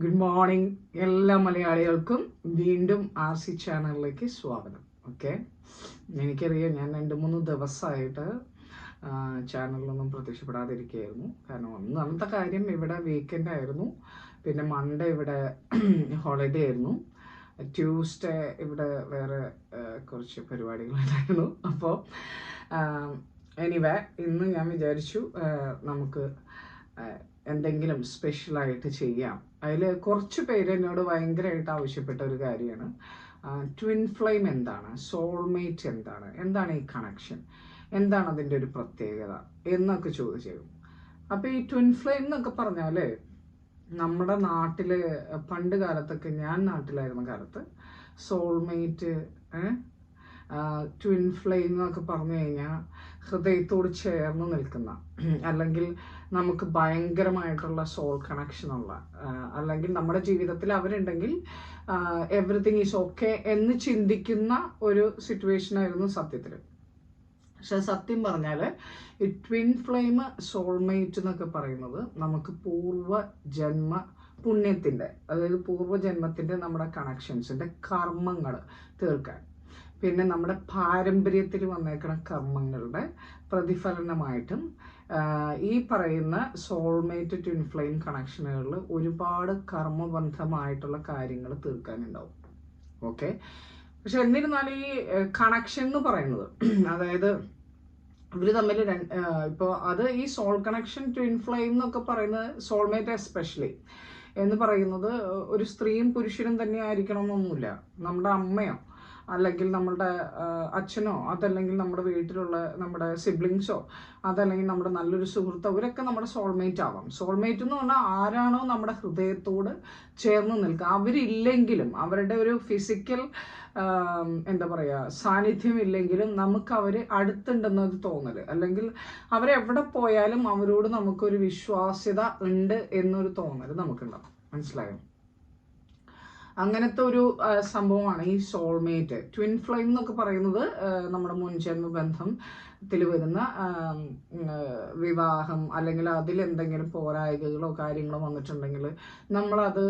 Good morning എല്ലാ മലയാളികൾക്കും വീണ്ടും RC ചാനലിലേക്ക് സ്വാഗതം. ഓക്കെ, എനിക്കറിയാം ഞാൻ 2-3 ദിവസമായിട്ട് ചാനലിലൊന്നും പ്രത്യക്ഷപ്പെടാതിരിക്കുകയായിരുന്നു. കാരണം ഒന്നാമത്തെ കാര്യം, ഇവിടെ വീക്കെൻഡ് ആയിരുന്നു. പിന്നെ മൺഡേ ഇവിടെ ഹോളിഡേ ആയിരുന്നു. ട്യൂസ്ഡേ ഇവിടെ വേറെ കുറച്ച് പരിപാടികളുണ്ടായിരുന്നു. അപ്പോൾ എനിവേ ഇന്ന് ഞാൻ വിചാരിച്ചു നമുക്ക് എന്തെങ്കിലും സ്പെഷ്യലായിട്ട് ചെയ്യാം. അതിൽ കുറച്ച് പേര് എന്നോട് ഭയങ്കരമായിട്ട് ആവശ്യപ്പെട്ട ഒരു കാര്യമാണ് ട്വിൻ ഫ്ലെയിം എന്താണ്, സോൾമേറ്റ് എന്താണ് ഈ കണക്ഷൻ, എന്താണ് അതിൻ്റെ ഒരു പ്രത്യേകത എന്നൊക്കെ ചോദിച്ചു. അപ്പോൾ ഈ ട്വിൻ ഫ്ലെയിം എന്നൊക്കെ പറഞ്ഞാൽ നമ്മുടെ നാട്ടിൽ പണ്ട് കാലത്തൊക്കെ, ഞാൻ നാട്ടിലായിരുന്ന കാലത്ത് സോൾമേറ്റ്, ട്വിൻ ഫ്ലെയിം എന്നൊക്കെ പറഞ്ഞു കഴിഞ്ഞാൽ ഹൃദയത്തോട് ചേർന്ന് നിൽക്കുന്ന, അല്ലെങ്കിൽ നമുക്ക് ഭയങ്കരമായിട്ടുള്ള സോൾ കണക്ഷനുള്ള, അല്ലെങ്കിൽ നമ്മുടെ ജീവിതത്തിൽ അവരുണ്ടെങ്കിൽ എവറിത്തിങ് ഈസ് ഓക്കെ എന്ന് ചിന്തിക്കുന്ന ഒരു സിറ്റുവേഷൻ ആയിരുന്നു സത്യത്തിൽ. പക്ഷെ സത്യം പറഞ്ഞാൽ ഈ ട്വിൻ ഫ്ലെയിം, സോൾമേറ്റ് എന്നൊക്കെ പറയുന്നത് നമുക്ക് പൂർവ്വജന്മ പുണ്യത്തിൻ്റെ, അതായത് പൂർവ്വജന്മത്തിൻ്റെ നമ്മുടെ കണക്ഷൻസിൻ്റെ കർമ്മങ്ങൾ തീർക്കാൻ, പിന്നെ നമ്മുടെ പാരമ്പര്യത്തിൽ വന്നേക്കുന്ന കർമ്മങ്ങളുടെ പ്രതിഫലനമായിട്ടും ഈ പറയുന്ന സോൾമേറ്റ് ട്വിൻ ഫ്ലെയിം കണക്ഷനുകളിൽ ഒരുപാട് കർമ്മബന്ധമായിട്ടുള്ള കാര്യങ്ങൾ തീർക്കാനുണ്ടാവും. ഓക്കെ, പക്ഷെ എന്നിരുന്നാലും ഈ കണക്ഷൻ എന്ന് പറയുന്നത്, അതായത് ഇവർ തമ്മിൽ ഇപ്പോൾ അത് ഈ സോൾ കണക്ഷൻ, ട്വിൻ ഫ്ലെയിം എന്നൊക്കെ പറയുന്നത്, സോൾമേറ്റ് എസ്പെഷ്യലി എന്ന് പറയുന്നത് ഒരു സ്ത്രീയും പുരുഷനും തന്നെ ആയിരിക്കണം എന്നൊന്നുമില്ല. നമ്മുടെ അമ്മയോ അല്ലെങ്കിൽ നമ്മുടെ അച്ഛനോ, അതല്ലെങ്കിൽ നമ്മുടെ വീട്ടിലുള്ള നമ്മുടെ സിബ്ലിങ്സോ, അതല്ലെങ്കിൽ നമ്മുടെ നല്ലൊരു സുഹൃത്തോ, അവരൊക്കെ നമ്മുടെ സോൾമേറ്റ് ആവാം. സോൾമേറ്റ് എന്ന് പറഞ്ഞാൽ ആരാണോ നമ്മുടെ ഹൃദയത്തോട് ചേർന്ന് നിൽക്കുക. അവരില്ലെങ്കിലും, അവരുടെ ഒരു ഫിസിക്കൽ എന്താ പറയുക സാന്നിധ്യം ഇല്ലെങ്കിലും നമുക്ക് അവർ അടുത്തുണ്ടെന്നൊരു തോന്നൽ, അല്ലെങ്കിൽ അവരെവിടെ പോയാലും അവരോട് നമുക്കൊരു വിശ്വാസ്യത ഉണ്ട് എന്നൊരു തോന്നൽ നമുക്കുണ്ടാവും. മനസ്സിലായോ? അങ്ങനത്തെ ഒരു സംഭവമാണ് ഈ സോൾമേറ്റ്. ട്വിൻ ഫ്ലെയിം എന്നൊക്കെ പറയുന്നത് നമ്മുടെ മുൻജന്മ ബന്ധത്തിൽ വരുന്ന വിവാഹം, അല്ലെങ്കിൽ അതിലെന്തെങ്കിലും പോരായ്മകളോ കാര്യങ്ങളോ വന്നിട്ടുണ്ടെങ്കിൽ നമ്മളത്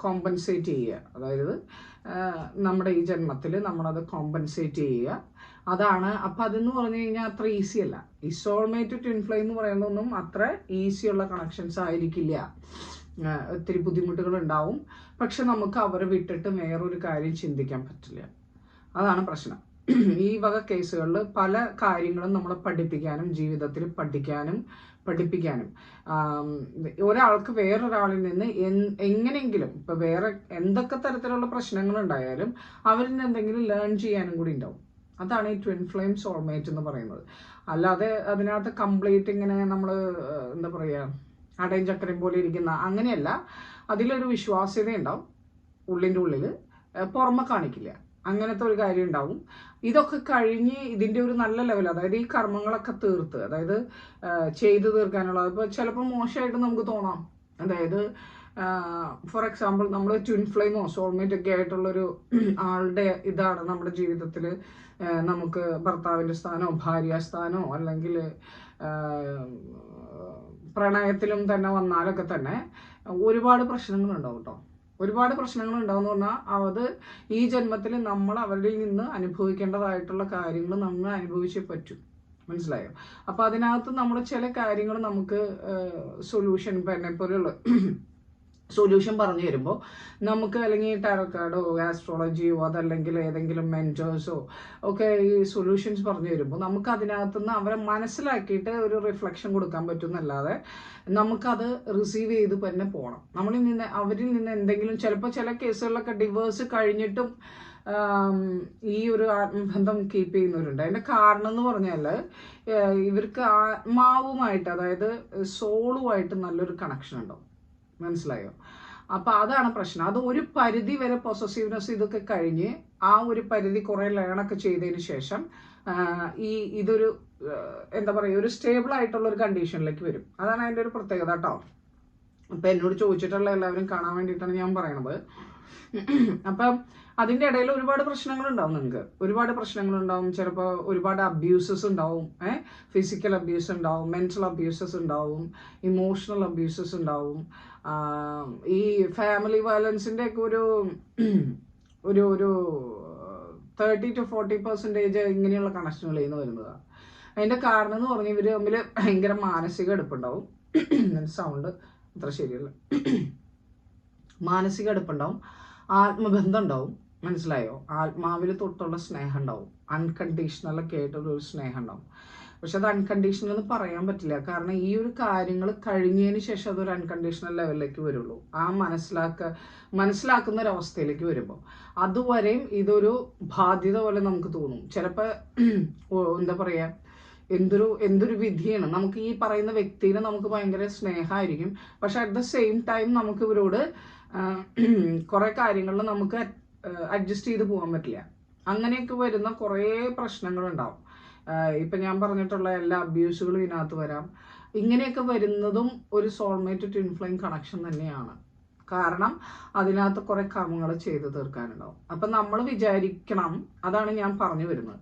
കോമ്പൻസേറ്റ് ചെയ്യുക. അതായത് നമ്മുടെ ഈ ജന്മത്തിൽ നമ്മളത് കോമ്പൻസേറ്റ് ചെയ്യുക, അതാണ്. അപ്പം അതെന്ന് പറഞ്ഞു കഴിഞ്ഞാൽ അത്ര ഈസി അല്ല. ഈ സോൾമേറ്റ്, ട്വിൻ ഫ്ലെയിം എന്ന് പറയുന്നതൊന്നും അത്ര ഈസിയുള്ള കണക്ഷൻസ് ആയിരിക്കില്ല. ഒത്തിരി ബുദ്ധിമുട്ടുകൾ ഉണ്ടാവും. പക്ഷെ നമുക്ക് അവരെ വിട്ടിട്ട് വേറൊരു കാര്യം ചിന്തിക്കാൻ പറ്റില്ല. അതാണ് പ്രശ്നം. ഈ വക കേസുകളിൽ പല കാര്യങ്ങളും നമ്മളെ പഠിപ്പിക്കാനും, ജീവിതത്തിൽ പഠിപ്പിക്കാനും ഒരാൾക്ക് വേറൊരാളിൽ നിന്ന് എങ്ങനെയെങ്കിലും, ഇപ്പം വേറെ എന്തൊക്കെ തരത്തിലുള്ള പ്രശ്നങ്ങൾ ഉണ്ടായാലും അവരിൽ നിന്ന് എന്തെങ്കിലും ലേൺ ചെയ്യാനും കൂടി ഉണ്ടാവും. അതാണ് ഈ ട്വിൻ ഫ്ലെയിം, സോൾമേറ്റ് എന്ന് പറയുന്നത്. അല്ലാതെ അതിനകത്ത് കംപ്ലീറ്റ് ഇങ്ങനെ നമ്മൾ എന്താ പറയുക, അടയും ചക്കരയും പോലെ ഇരിക്കുന്ന അങ്ങനെയല്ല. അതിലൊരു വിശ്വാസ്യത ഉണ്ടാവും ഉള്ളിൻ്റെ ഉള്ളിൽ, പുറമെ കാണിക്കില്ല. അങ്ങനത്തെ ഒരു കാര്യം ഉണ്ടാവും. ഇതൊക്കെ കഴിഞ്ഞ് ഇതിൻ്റെ ഒരു നല്ല ലെവൽ, അതായത് ഈ കർമ്മങ്ങളൊക്കെ തീർത്ത്, അതായത് ചെയ്തു തീർക്കാനുള്ളത്. ഇപ്പോൾ ചിലപ്പോൾ മോശമായിട്ട് നമുക്ക് തോന്നാം. അതായത് ഫോർ എക്സാമ്പിൾ, നമ്മൾ ട്വിൻ ഫ്ലെയിമോ സോൾമേറ്റ് ഒക്കെ ആയിട്ടുള്ളൊരു ആളുടെ ഇതാണ് നമ്മുടെ ജീവിതത്തിൽ നമുക്ക് ഭർത്താവിൻ്റെ സ്ഥാനമോ ഭാര്യാസ്ഥാനമോ അല്ലെങ്കിൽ പ്രണയത്തിലും തന്നെ വന്നാലൊക്കെ തന്നെ ഒരുപാട് പ്രശ്നങ്ങളുണ്ടാവും കേട്ടോ. ഒരുപാട് പ്രശ്നങ്ങളുണ്ടാവും എന്ന് പറഞ്ഞാൽ അത് ഈ ജന്മത്തിൽ നമ്മൾ അവരിൽ നിന്ന് അനുഭവിക്കേണ്ടതായിട്ടുള്ള കാര്യങ്ങൾ നമ്മൾ അനുഭവിച്ചേ പറ്റും. മനസ്സിലായോ? അപ്പോൾ അതിനകത്ത് നമ്മൾ ചില കാര്യങ്ങൾ നമുക്ക് സൊല്യൂഷൻ, ഇപ്പം എന്നെ പോലെയുള്ള സൊല്യൂഷൻ പറഞ്ഞു തരുമ്പോൾ നമുക്ക്, അല്ലെങ്കിൽ ടാരോ കാർഡോ ആസ്ട്രോളജിയോ അതല്ലെങ്കിൽ ഏതെങ്കിലും മെൻറ്റേഴ്സോ ഒക്കെ ഈ സൊല്യൂഷൻസ് പറഞ്ഞു തരുമ്പോൾ നമുക്ക് അതിനകത്തുനിന്ന് അവരെ മനസ്സിലാക്കിയിട്ട് ഒരു റിഫ്ലക്ഷൻ കൊടുക്കാൻ പറ്റുമെന്നല്ലാതെ നമുക്കത് റിസീവ് ചെയ്ത് തന്നെ പോകണം. അവരിൽ നിന്ന് എന്തെങ്കിലും, ചിലപ്പോൾ ചില കേസുകളിലൊക്കെ ഡിവേഴ്സ് കഴിഞ്ഞിട്ടും ഈ ഒരു ആത്മബന്ധം കീപ്പ് ചെയ്യുന്നവരുണ്ട്. അതിൻ്റെ കാരണം എന്ന് പറഞ്ഞാൽ ഇവർക്ക് ആത്മാവുമായിട്ട്, അതായത് സോളുമായിട്ട് നല്ലൊരു കണക്ഷൻ ഉണ്ടാവും. മനസ്സിലായോ? അപ്പം അതാണ് പ്രശ്നം. അത് ഒരു പരിധി വരെ പൊസസീവ്നെസ് ഇതൊക്കെ കഴിഞ്ഞ് ആ ഒരു പരിധി കുറേ ലേണൊക്കെ ചെയ്തതിന് ശേഷം ഇതൊരു എന്താ പറയുക, ഒരു സ്റ്റേബിൾ ആയിട്ടുള്ള ഒരു കണ്ടീഷനിലേക്ക് വരും. അതാണ് അതിൻ്റെ ഒരു പ്രത്യേകത കേട്ടോ. അപ്പം എന്നോട് ചോദിച്ചിട്ടുള്ള എല്ലാവരും കാണാൻ വേണ്ടിയിട്ടാണ് ഞാൻ പറയണത്. അപ്പം അതിൻ്റെ ഇടയിൽ ഒരുപാട് പ്രശ്നങ്ങളുണ്ടാവും. നിങ്ങൾക്ക് ഒരുപാട് പ്രശ്നങ്ങളുണ്ടാവും. ചിലപ്പോൾ ഒരുപാട് അബ്യൂസസ് ഉണ്ടാവും. ഫിസിക്കൽ അബ്യൂസ് ഉണ്ടാവും, മെൻ്റൽ അബ്യൂസസ് ഉണ്ടാവും, ഇമോഷണൽ അബ്യൂസസ് ഉണ്ടാവും. ഈ ഫാമിലി വയലൻസിൻ്റെ ഒക്കെ ഒരു ഒരു ഒരു 30 to 40% ഇങ്ങനെയുള്ള കണക്ഷനുകൾ ചെയ്യുന്ന വരുന്നതാണ്. അതിൻ്റെ കാരണം എന്ന് പറഞ്ഞാൽ ഇവർ തമ്മിൽ ഭയങ്കര മാനസിക അടുപ്പുണ്ടാവും. സൗണ്ട് അത്ര ശരിയല്ല. മാനസിക അടുപ്പുണ്ടാവും, ആത്മബന്ധം ഉണ്ടാവും. മനസ്സിലായോ? ആത്മാവിൽ തൊട്ടുള്ള സ്നേഹം ഉണ്ടാവും, അൺകണ്ടീഷണലൊക്കെ ആയിട്ടുള്ള ഒരു സ്നേഹം ഉണ്ടാവും. പക്ഷെ അത് അൺകണ്ടീഷണൽ എന്ന് പറയാൻ പറ്റില്ല. കാരണം ഈ ഒരു കാര്യങ്ങൾ കഴിഞ്ഞതിന് ശേഷം അതൊരു അൺകണ്ടീഷണൽ ലെവലിലേക്ക് വരുള്ളൂ. ആ മനസ്സിലാക്കുന്ന ഒരവസ്ഥയിലേക്ക് വരുമ്പോൾ അതുവരെയും ഇതൊരു ബാധ്യത പോലെ നമുക്ക് തോന്നും. ചിലപ്പോൾ എന്താ പറയുക, എന്തൊരു വിധിയാണ്. നമുക്ക് ഈ പറയുന്ന വ്യക്തിനെ നമുക്ക് ഭയങ്കര സ്നേഹമായിരിക്കും. പക്ഷെ അറ്റ് ദ സെയിം ടൈം നമുക്ക് ഇവരോട് കുറേ കാര്യങ്ങളിൽ നമുക്ക് അഡ്ജസ്റ്റ് ചെയ്ത് പോകാൻ പറ്റില്ല. അങ്ങനെയൊക്കെ വരുന്ന കുറേ പ്രശ്നങ്ങളുണ്ടാവും. ഇപ്പം ഞാൻ പറഞ്ഞിട്ടുള്ള എല്ലാ അബ്യൂസുകളും ഇതിനകത്ത് വരാം. ഇങ്ങനെയൊക്കെ വരുന്നതും ഒരു സോൾമേറ്റ് ട്വിൻ ഫ്ലെയിം കണക്ഷൻ തന്നെയാണ്. കാരണം അതിനകത്ത് കുറേ കർമ്മങ്ങൾ ചെയ്ത് തീർക്കാനുണ്ടാവും. അപ്പം നമ്മൾ വിചാരിക്കണം, അതാണ് ഞാൻ പറഞ്ഞു വരുന്നത്,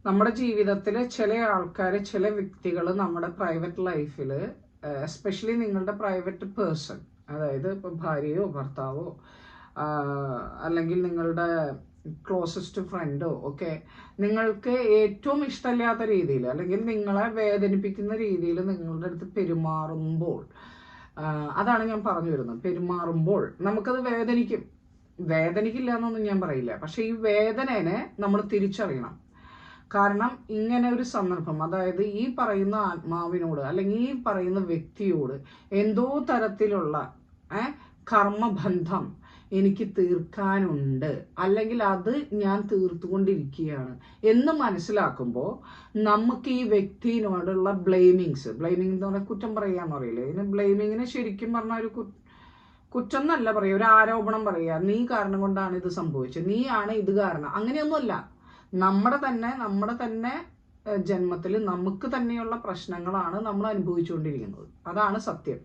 നമ്മുടെ ജീവിതത്തിൽ ചില ആൾക്കാർ, ചില വ്യക്തികൾ നമ്മുടെ പ്രൈവറ്റ് ലൈഫിൽ, എസ്പെഷ്യലി നിങ്ങളുടെ പ്രൈവറ്റ് പേഴ്സൺ, അതായത് ഇപ്പോൾ ഭാര്യയോ ഭർത്താവോ അല്ലെങ്കിൽ നിങ്ങളുടെ ക്ലോസസ്റ്റ് ഫ്രണ്ടോ ഒക്കെ നിങ്ങൾക്ക് ഏറ്റവും ഇഷ്ടമില്ലാത്ത രീതിയിൽ അല്ലെങ്കിൽ നിങ്ങളെ വേദനിപ്പിക്കുന്ന രീതിയിൽ നിങ്ങളുടെ അടുത്ത് പെരുമാറുമ്പോൾ, അതാണ് ഞാൻ പറഞ്ഞു വരുന്നത്. പെരുമാറുമ്പോൾ നമുക്കത് വേദനിക്കില്ല എന്നൊന്നും ഞാൻ പറയില്ല. പക്ഷെ ഈ വേദനയെ നമ്മൾ തിരിച്ചറിയണം. കാരണം ഇങ്ങനെ ഒരു സന്ദർഭം, അതായത് ഈ പറയുന്ന ആത്മാവിനോട് അല്ലെങ്കിൽ ഈ പറയുന്ന വ്യക്തിയോട് എന്തോ തരത്തിലുള്ള കർമ്മബന്ധം എനിക്ക് തീർക്കാനുണ്ട്, അല്ലെങ്കിൽ അത് ഞാൻ തീർത്തുകൊണ്ടിരിക്കുകയാണ് എന്ന് മനസ്സിലാക്കുമ്പോൾ നമുക്ക് ഈ വ്യക്തിയോടുള്ള ബ്ലെയിമിങ് എന്ന് പറഞ്ഞാൽ കുറ്റം പറയാന്ന് പറയില്ലേ, ഇതിന് ബ്ലെയിമിങ്ങിന് ശരിക്കും പറഞ്ഞാൽ ഒരു കുറ്റം എന്നല്ല പറയുക, ഒരു ആരോപണം പറയുക. നീ കാരണം കൊണ്ടാണ് ഇത് സംഭവിച്ചത്, നീയാണ് ഇത് കാരണം. അങ്ങനെയൊന്നുമല്ല. നമ്മുടെ തന്നെ ജന്മത്തിൽ നമുക്ക് തന്നെയുള്ള പ്രശ്നങ്ങളാണ് നമ്മൾ അനുഭവിച്ചുകൊണ്ടിരിക്കുന്നത്. അതാണ് സത്യം.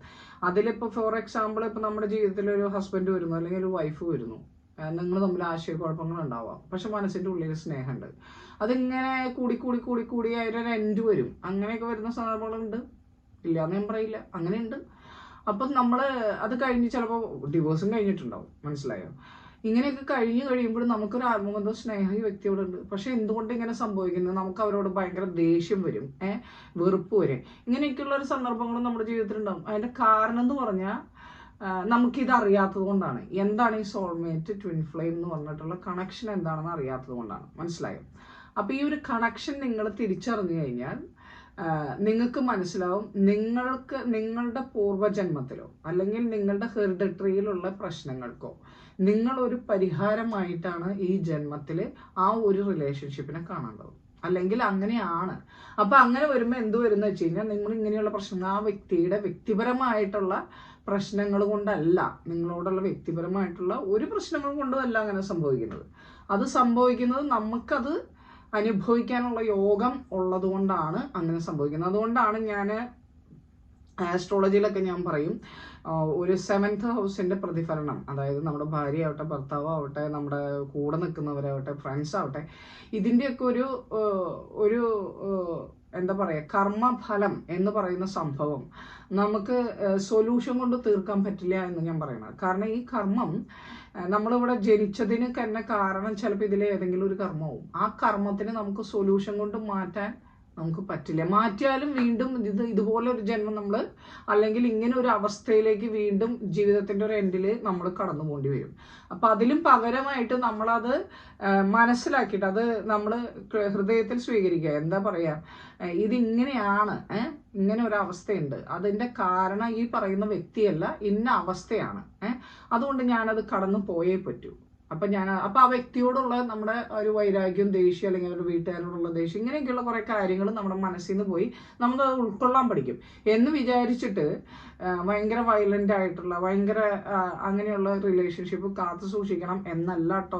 അതിലിപ്പോൾ ഫോർ എക്സാമ്പിൾ, ഇപ്പോൾ നമ്മുടെ ജീവിതത്തിൽ ഒരു ഹസ്ബൻഡ് വരുന്നു അല്ലെങ്കിൽ ഒരു വൈഫ് വരുന്നു, നിങ്ങൾ തമ്മിൽ ആശയക്കുഴപ്പങ്ങൾ ഉണ്ടാവാം. പക്ഷെ മനസ്സിൻ്റെ ഉള്ളിൽ സ്നേഹമുണ്ട്. അതിങ്ങനെ കൂടി അതിനൊരു എൻഡ് വരും. അങ്ങനെയൊക്കെ വരുന്ന സന്ദർഭങ്ങളുണ്ട്, ഇല്ലയെന്ന് ഞാൻ പറയില്ല, അങ്ങനെയുണ്ട്. അപ്പം നമ്മൾ അത് കഴിഞ്ഞ് ചിലപ്പോൾ ഡിവോഴ്സും കഴിഞ്ഞിട്ടുണ്ടാവും. മനസ്സിലായോ? ഇങ്ങനെയൊക്കെ കഴിയുമ്പോൾ നമുക്കൊരു ആത്മബന്ധം, സ്നേഹം ഈ വ്യക്തിയോടുണ്ട്. പക്ഷെ എന്തുകൊണ്ട് ഇങ്ങനെ സംഭവിക്കുന്നത്? നമുക്ക് അവരോട് ഭയങ്കര ദേഷ്യം വരും, വെറുപ്പ് വരും. ഇങ്ങനെയൊക്കെയുള്ള ഒരു സന്ദർഭങ്ങളും നമ്മുടെ ജീവിതത്തിലുണ്ടാവും. അതിന്റെ കാരണം എന്ന് പറഞ്ഞാൽ നമുക്കിത് അറിയാത്തത് കൊണ്ടാണ്. എന്താണ് ഈ സോൾമേറ്റ് ട്വിൻ ഫ്ലെയിം എന്ന് പറഞ്ഞിട്ടുള്ള കണക്ഷൻ എന്താണെന്ന് അറിയാത്തത് കൊണ്ടാണ്. മനസ്സിലായോ? അപ്പൊ ഈ ഒരു കണക്ഷൻ നിങ്ങൾ തിരിച്ചറിഞ്ഞു കഴിഞ്ഞാൽ നിങ്ങൾക്ക് മനസ്സിലാവും, നിങ്ങളുടെ പൂർവ്വജന്മത്തിലോ അല്ലെങ്കിൽ നിങ്ങളുടെ ഹെറിഡിറ്ററിയിലുള്ള പ്രശ്നങ്ങൾക്കോ നിങ്ങളൊരു പരിഹാരമായിട്ടാണ് ഈ ജന്മത്തിൽ ആ ഒരു റിലേഷൻഷിപ്പിനെ കാണേണ്ടത്. അല്ലെങ്കിൽ അങ്ങനെയാണ്. അപ്പൊ അങ്ങനെ വരുമ്പോൾ എന്ത് വരുന്ന വെച്ച് കഴിഞ്ഞാൽ, നിങ്ങൾ ഇങ്ങനെയുള്ള പ്രശ്നങ്ങൾ ആ വ്യക്തിയുടെ വ്യക്തിപരമായിട്ടുള്ള പ്രശ്നങ്ങൾ കൊണ്ടല്ല, നിങ്ങളോടുള്ള വ്യക്തിപരമായിട്ടുള്ള ഒരു പ്രശ്നങ്ങൾ കൊണ്ടല്ല അങ്ങനെ സംഭവിക്കുന്നത്. അത് സംഭവിക്കുന്നത് നമുക്കത് അനുഭവിക്കാനുള്ള യോഗം ഉള്ളത് കൊണ്ടാണ് അങ്ങനെ സംഭവിക്കുന്നത്. അതുകൊണ്ടാണ് ഞാൻ ആസ്ട്രോളജിയിലൊക്കെ ഞാൻ പറയും, ഒരു 7th ഹൗസിന്റെ പ്രതിഫലനം, അതായത് നമ്മുടെ ഭാര്യ ആവട്ടെ, ഭർത്താവ് ആവട്ടെ, നമ്മുടെ കൂടെ നിൽക്കുന്നവരാവട്ടെ, ഫ്രണ്ട്സ് ആവട്ടെ, ഇതിൻ്റെയൊക്കെ ഒരു എന്താ പറയുക, കർമ്മഫലം എന്ന് പറയുന്ന സംഭവം നമുക്ക് സൊല്യൂഷൻ കൊണ്ട് തീർക്കാൻ പറ്റില്ല എന്ന് ഞാൻ പറയുന്നത്. കാരണം ഈ കർമ്മം നമ്മളിവിടെ ജനിച്ചതിന് തന്നെ കാരണം ചിലപ്പോൾ ഇതിലെ ഏതെങ്കിലും ഒരു കർമ്മവും, ആ കർമ്മത്തിന് നമുക്ക് സൊല്യൂഷൻ കൊണ്ട് മാറ്റാൻ നമുക്ക് പറ്റില്ല. മാറ്റിയാലും വീണ്ടും ഇതുപോലെ ഒരു ജന്മം നമ്മൾ, അല്ലെങ്കിൽ ഇങ്ങനെ ഒരു അവസ്ഥയിലേക്ക് വീണ്ടും ജീവിതത്തിൻ്റെ ഒരു എൻഡിൽ നമ്മൾ കടന്നു പോകേണ്ടി വരും. അപ്പം അതിലും പകരമായിട്ട് നമ്മളത് മനസ്സിലാക്കിയിട്ട് അത് നമ്മൾ ഹൃദയത്തിൽ സ്വീകരിക്കുക. എന്താ പറയുക, ഇതിങ്ങനെയാണ്, ഇങ്ങനെ ഒരു അവസ്ഥയുണ്ട്, അതിൻ്റെ കാരണം ഈ പറയുന്ന വ്യക്തിയല്ല, ഇന്ന അവസ്ഥയാണ്, അതുകൊണ്ട് ഞാനത് കടന്നു പോയേ പറ്റൂ. അപ്പം ആ വ്യക്തിയോടുള്ള നമ്മുടെ ഒരു വൈരാഗ്യം, ദേഷ്യം, അല്ലെങ്കിൽ ഒരു വീട്ടുകാരോടുള്ള ദേഷ്യം, ഇങ്ങനെയൊക്കെയുള്ള കുറേ കാര്യങ്ങൾ നമ്മുടെ മനസ്സിൽ നിന്ന് പോയി നമ്മളത് ഉൾക്കൊള്ളാൻ പഠിക്കും. എന്ന് വിചാരിച്ചിട്ട് ഭയങ്കര വയലൻ്റ് ആയിട്ടുള്ള ഭയങ്കര അങ്ങനെയുള്ള റിലേഷൻഷിപ്പ് കാത്തു സൂക്ഷിക്കണം എന്നല്ല കേട്ടോ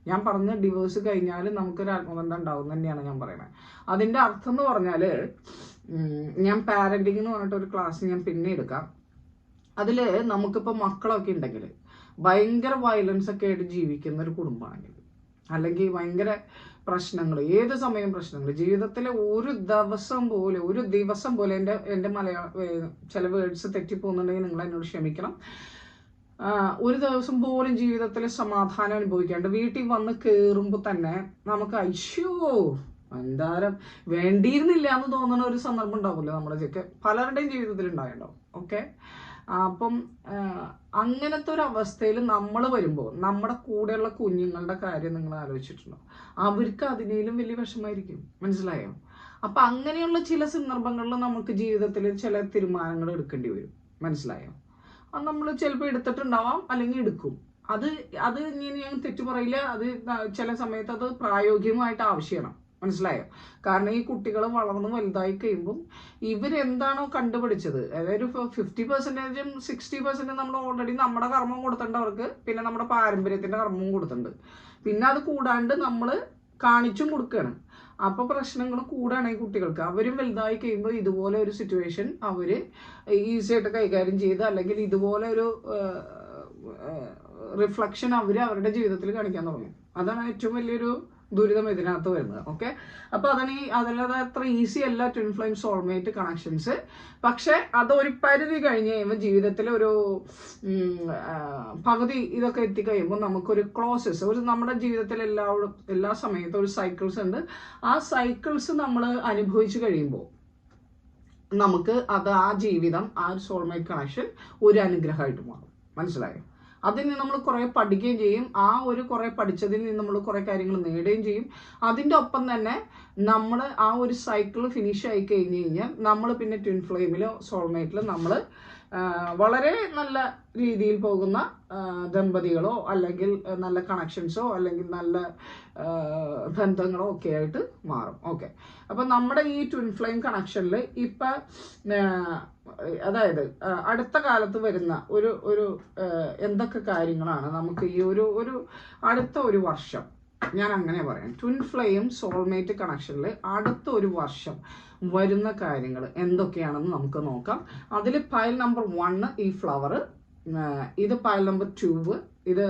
ഞാൻ പറഞ്ഞത് ഡിവോഴ്സ് കഴിഞ്ഞാൽ നമുക്കൊരു ആത്മബന്ധം ഉണ്ടാവും തന്നെയാണ് ഞാൻ പറയുന്നത്. അതിൻ്റെ അർത്ഥം എന്ന് പറഞ്ഞാൽ, ഞാൻ പാരൻറ്റിങ് എന്ന് പറഞ്ഞിട്ട് ഒരു ക്ലാസ് ഞാൻ പിന്നെ എടുക്കാം. അതിൽ നമുക്കിപ്പോൾ മക്കളൊക്കെ ഉണ്ടെങ്കിൽ ഭയങ്കര വയലൻസ് ഒക്കെ ആയിട്ട് ജീവിക്കുന്ന ഒരു കുടുംബമാണെങ്കിൽ, അല്ലെങ്കിൽ ഭയങ്കര പ്രശ്നങ്ങൾ, ഏത് സമയം പ്രശ്നങ്ങൾ, ജീവിതത്തിലെ ഒരു ദിവസം പോലെ എൻ്റെ ചില വേർഡ്സ് തെറ്റിപ്പോകുന്നുണ്ടെങ്കിൽ നിങ്ങൾ എന്നോട് ക്ഷമിക്കണം. ഒരു ദിവസം പോലും ജീവിതത്തിൽ സമാധാനം അനുഭവിക്കാണ്ട് വീട്ടിൽ വന്ന് കയറുമ്പോൾ തന്നെ നമുക്ക് അയ്യോ എന്തായാലും വേണ്ടിയിരുന്നില്ല എന്ന് തോന്നുന്ന ഒരു സന്ദർഭം ഉണ്ടാവില്ല നമ്മുടെ പലരുടെയും ജീവിതത്തിൽ ഉണ്ടായിട്ടുണ്ടാവും. ഓക്കെ, അപ്പം അങ്ങനത്തെ ഒരു അവസ്ഥയിൽ നമ്മൾ വരുമ്പോൾ നമ്മുടെ കൂടെയുള്ള കുഞ്ഞുങ്ങളുടെ കാര്യം നിങ്ങൾ ആലോചിച്ചിട്ടുണ്ടോ? അവർക്ക് അതിനേലും വലിയ വിഷമമായിരിക്കും. മനസ്സിലായോ? അപ്പം അങ്ങനെയുള്ള ചില സന്ദർഭങ്ങളിൽ നമുക്ക് ജീവിതത്തിൽ ചില തീരുമാനങ്ങൾ എടുക്കേണ്ടി വരും. മനസ്സിലായോ? അത് നമ്മൾ ചിലപ്പോൾ എടുത്തിട്ടുണ്ടാവാം, അല്ലെങ്കിൽ എടുക്കും. അത് ഇനി ഞാൻ തെറ്റു പറയില്ല. അത് ചില സമയത്ത് അത് പ്രായോഗികമായിട്ട് ആവശ്യമാണ്. മനസ്സിലായോ? കാരണം ഈ കുട്ടികൾ വളർന്ന് വലുതായി കഴിയുമ്പം ഇവരെന്താണോ കണ്ടുപിടിച്ചത്, അതായത് 50%ഉം 60% നമ്മൾ ഓൾറെഡി നമ്മുടെ കർമ്മം കൊടുത്തിട്ടുണ്ട് അവർക്ക്, പിന്നെ നമ്മുടെ പാരമ്പര്യത്തിന്റെ കർമ്മവും കൊടുത്തിട്ടുണ്ട്. പിന്നെ അത് കൂടാണ്ട് നമ്മൾ കാണിച്ചും കൊടുക്കുകയാണ്. അപ്പൊ പ്രശ്നങ്ങൾ കൂടാണ് ഈ കുട്ടികൾക്ക്. അവരും വലുതായി കഴിയുമ്പോൾ ഇതുപോലെ ഒരു സിറ്റുവേഷൻ അവര് ഈസി ആയിട്ട് കൈകാര്യം ചെയ്ത്, അല്ലെങ്കിൽ ഇതുപോലെ ഒരു റിഫ്ലക്ഷൻ അവരുടെ ജീവിതത്തിൽ കാണിക്കാൻ തുടങ്ങും. അതാണ് ഏറ്റവും വലിയൊരു ദുരിതം ഇതിനകത്ത് വരുന്നത്. ഓക്കെ, അപ്പൊ അതല്ലാതെ അത്ര ഈസി അല്ല ട്വിൻ ഫ്ലെയിം സോൾമേറ്റ് കണക്ഷൻസ്. പക്ഷെ അതൊരു പരിധി കഴിഞ്ഞ് കഴിയുമ്പോൾ ജീവിതത്തിൽ ഒരു പകുതി ഇതൊക്കെ എത്തിക്കഴിയുമ്പോൾ നമുക്കൊരു ക്ലോസസ്, നമ്മുടെ ജീവിതത്തിൽ എല്ലാ സമയത്തും ഒരു സൈക്കിൾസ് ഉണ്ട്. ആ സൈക്കിൾസ് നമ്മൾ അനുഭവിച്ചു കഴിയുമ്പോൾ നമുക്ക് ആ ജീവിതം, ആ ഒരു സോൾമേറ്റ് കണക്ഷൻ ഒരു അനുഗ്രഹമായിട്ട് മാറും. മനസ്സിലായോ? അതിൽ നിന്ന് നമ്മൾ കുറേ പഠിക്കുകയും ചെയ്യും. കുറേ പഠിച്ചതിൽ നിന്ന് നമ്മൾ കുറേ കാര്യങ്ങൾ നേടുകയും ചെയ്യും. അതിൻ്റെ ഒപ്പം തന്നെ നമ്മൾ ആ ഒരു സൈക്കിൾ ഫിനിഷ് ആയി കഴിഞ്ഞ് കഴിഞ്ഞാൽ നമ്മൾ പിന്നെ ട്വിൻ ഫ്ലെയിമിലോ സോൾമേറ്റിലോ നമ്മൾ വളരെ നല്ല രീതിയിൽ പോകുന്ന ദമ്പതികളോ, അല്ലെങ്കിൽ നല്ല കണക്ഷൻസോ, അല്ലെങ്കിൽ നല്ല ബന്ധങ്ങളോ ഒക്കെ ആയിട്ട് മാറും. ഓക്കെ, അപ്പം നമ്മുടെ ഈ ട്വിൻ ഫ്ലെയിം കണക്ഷനിൽ ഇപ്പം അതായത് അടുത്ത കാലത്ത് വരുന്ന ഒരു എന്തൊക്കെ കാര്യങ്ങളാണ് നമുക്ക് ഈ ഒരു അടുത്ത ഒരു വർഷം, ഞാൻ അങ്ങനെ പറയാം, ട്വിൻ ഫ്ലെയിം സോൾമേറ്റ് കണക്ഷനിൽ അടുത്ത ഒരു വർഷം വരുന്ന കാര്യങ്ങൾ എന്തൊക്കെയാണെന്ന് നമുക്ക് നോക്കാം. അതിൽ പൈൽ നമ്പർ 1 ഈ ഫ്ലവർ, ഇത് പൈൽ നമ്പർ 2 ഇത്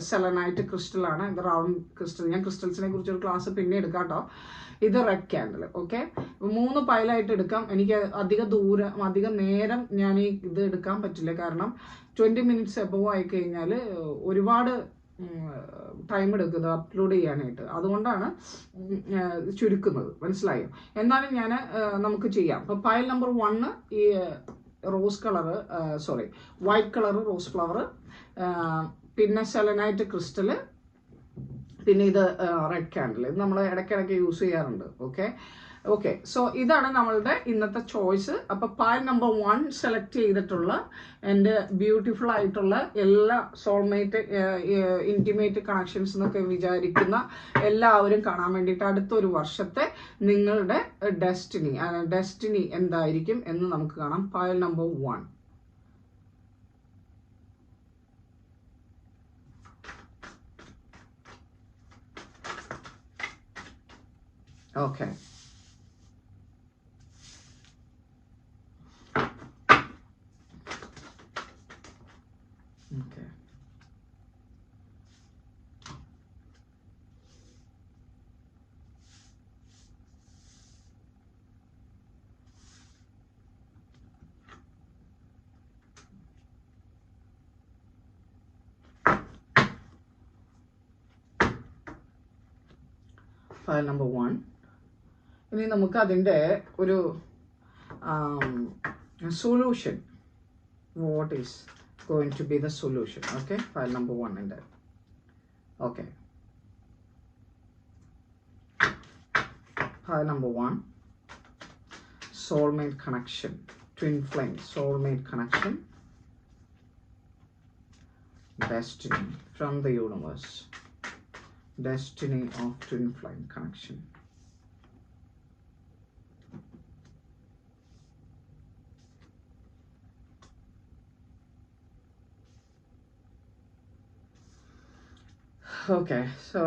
സെലനൈറ്റ് ക്രിസ്റ്റൽ ആണ്. ഇത് റൗണ്ട് ക്രിസ്റ്റൽ. ഞാൻ ക്രിസ്റ്റൽസിനെ കുറിച്ച് ഒരു ക്ലാസ് പിന്നെ എടുക്കാം കേട്ടോ. ഇത് റെഡ് ക്യാൻഡിൽ. ഓക്കെ, 3 പൈലായിട്ട് എടുക്കാം. എനിക്ക് അധികം നേരം ഞാൻ ഇത് എടുക്കാൻ പറ്റില്ല, കാരണം 20 മിനിറ്റ്സ് എബവ് ആയി കഴിഞ്ഞാൽ ഒരുപാട് ടൈം എടുക്കുന്നത് അപ്ലോഡ് ചെയ്യാനായിട്ട്. അതുകൊണ്ടാണ് ചുരുക്കുന്നത്. മനസ്സിലായോ? എന്നാലും നമുക്ക് ചെയ്യാം. അപ്പോൾ പൈൽ നമ്പർ 1 ഈ rose colour, white colour rose flower, പിന്നെ സെലനൈറ്റ് ക്രിസ്റ്റല്, പിന്നെ ഇത് റെഡ് ക്യാൻഡിൽ. ഇത് നമ്മൾ ഇടയ്ക്കിടയ്ക്ക് യൂസ് ചെയ്യാറുണ്ട്. ഓക്കെ, സോ ഇതാണ് നമ്മളുടെ ഇന്നത്തെ ചോയ്സ്. അപ്പോൾ പൈൽ നമ്പർ 1 സെലക്ട് ചെയ്തിട്ടുള്ള എൻ്റെ ബ്യൂട്ടിഫുൾ ആയിട്ടുള്ള എല്ലാ സോൾമേറ്റ് ഇൻറ്റിമേറ്റ് കണക്ഷൻസ് എന്നൊക്കെ വിചാരിക്കുന്ന എല്ലാവരും കാണാൻ വേണ്ടിയിട്ട് അടുത്തൊരു വർഷത്തെ നിങ്ങളുടെ ഡെസ്റ്റിനി എന്തായിരിക്കും എന്ന് നമുക്ക് കാണാം. Pile number 1. Okay. Okay. File number 1. ഇനി നമുക്ക് അതിൻ്റെ ഒരു solution, what is going to be the solution. Okay, file number 1 okay, file number 1 soulmate connection, twin flame soulmate connection, destiny from the universe, destiny of twin flame connection. Okay, so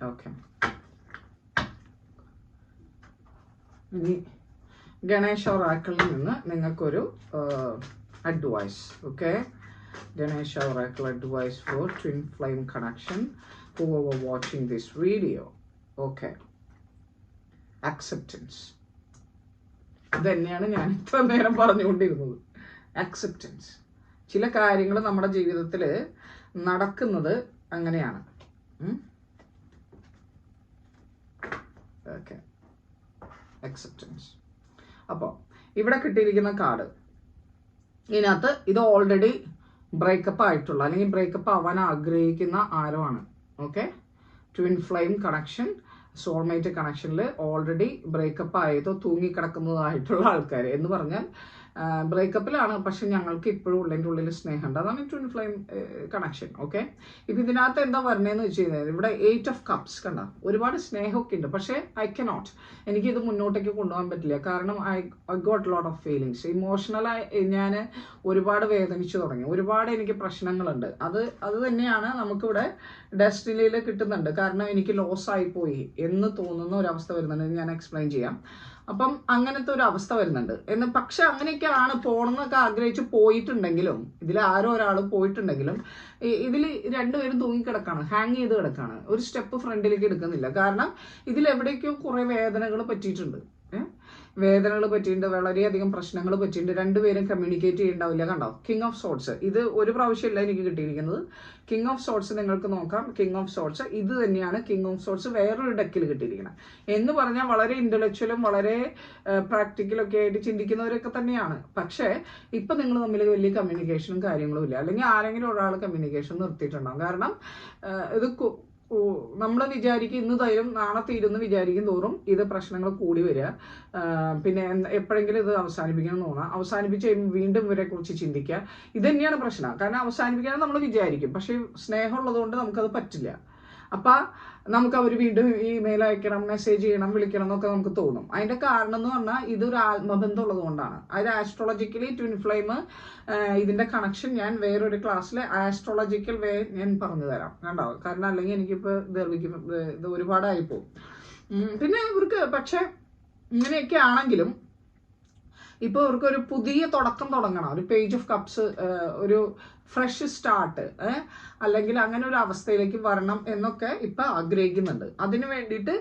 okay, ഇനി ഗണേഷ് ഒറാക്കിളിൽ നിന്ന് നിങ്ങൾക്കൊരു advice. Okay, Ganesh oracle advice for twin flame connection whoever watching this video. Okay, acceptance. ഇതന്നെയാണ് ഞാൻ ഇത്ര നേരം പറഞ്ഞുകൊണ്ടിരുന്നത്. Acceptance. ചില കാര്യങ്ങൾ നമ്മുടെ ജീവിതത്തിൽ നടക്കുന്നത് അങ്ങനെയാണ്. Okay, acceptance. അപ്പോൾ ഇവിടെ കിട്ടിയിരിക്കുന്ന കാർഡ്, ഇതിനകത്ത് ഇത് ഓൾറെഡി ബ്രേക്കപ്പ് ആയിട്ടുള്ള അല്ലെങ്കിൽ ബ്രേക്കപ്പ് ആവാൻ ആഗ്രഹിക്കുന്ന ആരോ ആണ്. Okay, twin flame connection, soulmate കണക്ഷനിൽ ഓൾറെഡി ബ്രേക്കപ്പ് ആയതോ തൂങ്ങിക്കിടക്കുന്നതായിട്ടുള്ള ആൾക്കാർ എന്ന് പറഞ്ഞാൽ ബ്രേക്കപ്പിലാണ്, പക്ഷെ ഞങ്ങൾക്ക് ഇപ്പോഴും ഉള്ളതിൻ്റെ ഉള്ളിൽ സ്നേഹമുണ്ട്. അതാണ് ട്വിൻ ഫ്ലെയിം കണക്ഷൻ. ഓക്കെ, ഇപ്പം ഇതിനകത്ത് എന്താ പറഞ്ഞതെന്ന് വെച്ച് കഴിഞ്ഞാൽ ഇവിടെ 8 of Cups കണ്ട, ഒരുപാട് സ്നേഹമൊക്കെ ഉണ്ട്, പക്ഷേ ഐ കനോട്ട്, എനിക്കിത് മുന്നോട്ടേക്ക് കൊണ്ടുപോകാൻ പറ്റില്ല. കാരണം I got lot of feelings. ഇമോഷണലായി ഞാൻ ഒരുപാട് വേദനിച്ചു തുടങ്ങി, ഒരുപാട് എനിക്ക് പ്രശ്നങ്ങളുണ്ട്. അത് തന്നെയാണ് നമുക്കിവിടെ ഡെസ്റ്റിനിയിൽ കിട്ടുന്നുണ്ട്. കാരണം എനിക്ക് ലോസ് ആയിപ്പോയി എന്ന് തോന്നുന്ന ഒരവസ്ഥ വരുന്നുണ്ട്, ഞാൻ എക്സ്പ്ലെയിൻ ചെയ്യാം. അപ്പം അങ്ങനത്തെ ഒരു അവസ്ഥ വരുന്നുണ്ട് എന്ന്. പക്ഷെ അങ്ങനെയൊക്കെയാണ് പോകണമെന്നൊക്കെ ആഗ്രഹിച്ച് പോയിട്ടുണ്ടെങ്കിലും, ഇതിൽ ആരോ ഒരാൾ പോയിട്ടുണ്ടെങ്കിലും ഇതിൽ രണ്ടുപേരും തൂങ്ങിക്കിടക്കാണ്, ഹാങ് ചെയ്ത് കിടക്കാണ്, ഒരു സ്റ്റെപ്പ് ഫ്രണ്ടിലേക്ക് എടുക്കുന്നില്ല. കാരണം ഇതിലെവിടേക്കോ കുറേ വേദനകൾ പറ്റിയിട്ടുണ്ട്, വേദനകൾ പറ്റിയിട്ടുണ്ട്, വളരെയധികം പ്രശ്നങ്ങൾ പറ്റിയിട്ടുണ്ട്. രണ്ടുപേരും കമ്മ്യൂണിക്കേറ്റ് ചെയ്യണ്ടാവില്ല. കണ്ടോ, കിങ് ഓഫ് സോർട്സ്. ഇത് ഒരു പ്രാവശ്യമല്ല എനിക്ക് കിട്ടിയിരിക്കുന്നത്. കിങ് ഓഫ് സോർട്സ് നിങ്ങൾക്ക് നോക്കാം. കിങ് ഓഫ് സോർട്സ് ഇത് തന്നെയാണ്. കിങ് ഓഫ് സോർട്സ് വേറൊരു ഡെക്കിൽ കിട്ടിയിരിക്കണം എന്ന് പറഞ്ഞാൽ വളരെ ഇന്റലക്ച്വലും വളരെ പ്രാക്ടിക്കലൊക്കെ ആയിട്ട് ചിന്തിക്കുന്നവരൊക്കെ തന്നെയാണ്. പക്ഷേ ഇപ്പം നിങ്ങൾ തമ്മിൽ വലിയ കമ്മ്യൂണിക്കേഷനും കാര്യങ്ങളും ഇല്ല, അല്ലെങ്കിൽ ആരെങ്കിലും ഒരാൾ കമ്മ്യൂണിക്കേഷൻ നിർത്തിയിട്ടുണ്ടാകും. കാരണം ഇത് നമ്മൾ വിചാരിക്കും ഇന്ന് തരും നാളെ തീരുന്ന് വിചാരിക്കും തോറും ഇത് പ്രശ്നങ്ങൾ കൂടി വരിക. പിന്നെ എപ്പോഴെങ്കിലും ഇത് അവസാനിപ്പിക്കണം എന്ന് തോന്നുക, അവസാനിപ്പിച്ച് കഴിയുമ്പോൾ വീണ്ടും ഇവരെ കുറിച്ച് ചിന്തിക്കുക. ഇത് തന്നെയാണ് പ്രശ്നം. കാരണം അവസാനിപ്പിക്കാൻ നമ്മൾ വിചാരിക്കും, പക്ഷേ സ്നേഹമുള്ളത് കൊണ്ട് നമുക്കത് പറ്റില്ല. അപ്പം നമുക്ക് അവർ വീണ്ടും ഇമെയിൽ അയക്കണം, മെസ്സേജ് ചെയ്യണം, വിളിക്കണം എന്നൊക്കെ നമുക്ക് തോന്നും. അതിൻ്റെ കാരണം എന്ന് പറഞ്ഞാൽ ഇതൊരു ആത്മബന്ധം ഉള്ളത് കൊണ്ടാണ്. അതായത് ആസ്ട്രോളജിക്കലി ട്വിൻ ഫ്ലെയിം ഇതിൻ്റെ കണക്ഷൻ ഞാൻ വേറൊരു ക്ലാസ്സിൽ ആസ്ട്രോളജിക്കൽ വേ ഞാൻ പറഞ്ഞു തരാം. കണ്ടോ, കാരണം അല്ലെങ്കിൽ എനിക്കിപ്പോൾ ഇത് ഒരുപാടായിപ്പോവും. പിന്നെ ഇവർക്ക് പക്ഷെ ഇങ്ങനെയൊക്കെ ആണെങ്കിലും ഇപ്പോൾ ഇവർക്കൊരു പുതിയ തുടക്കം തുടങ്ങണം, ഒരു പേജ് ഓഫ് കപ്സ്, ഒരു ഫ്രഷ് സ്റ്റാർട്ട്, അല്ലെങ്കിൽ അങ്ങനെ ഒരു അവസ്ഥയിലേക്ക് വരണം എന്നൊക്കെ ഇപ്പം ആഗ്രഹിക്കുന്നുണ്ട്. അതിന് വേണ്ടിയിട്ട്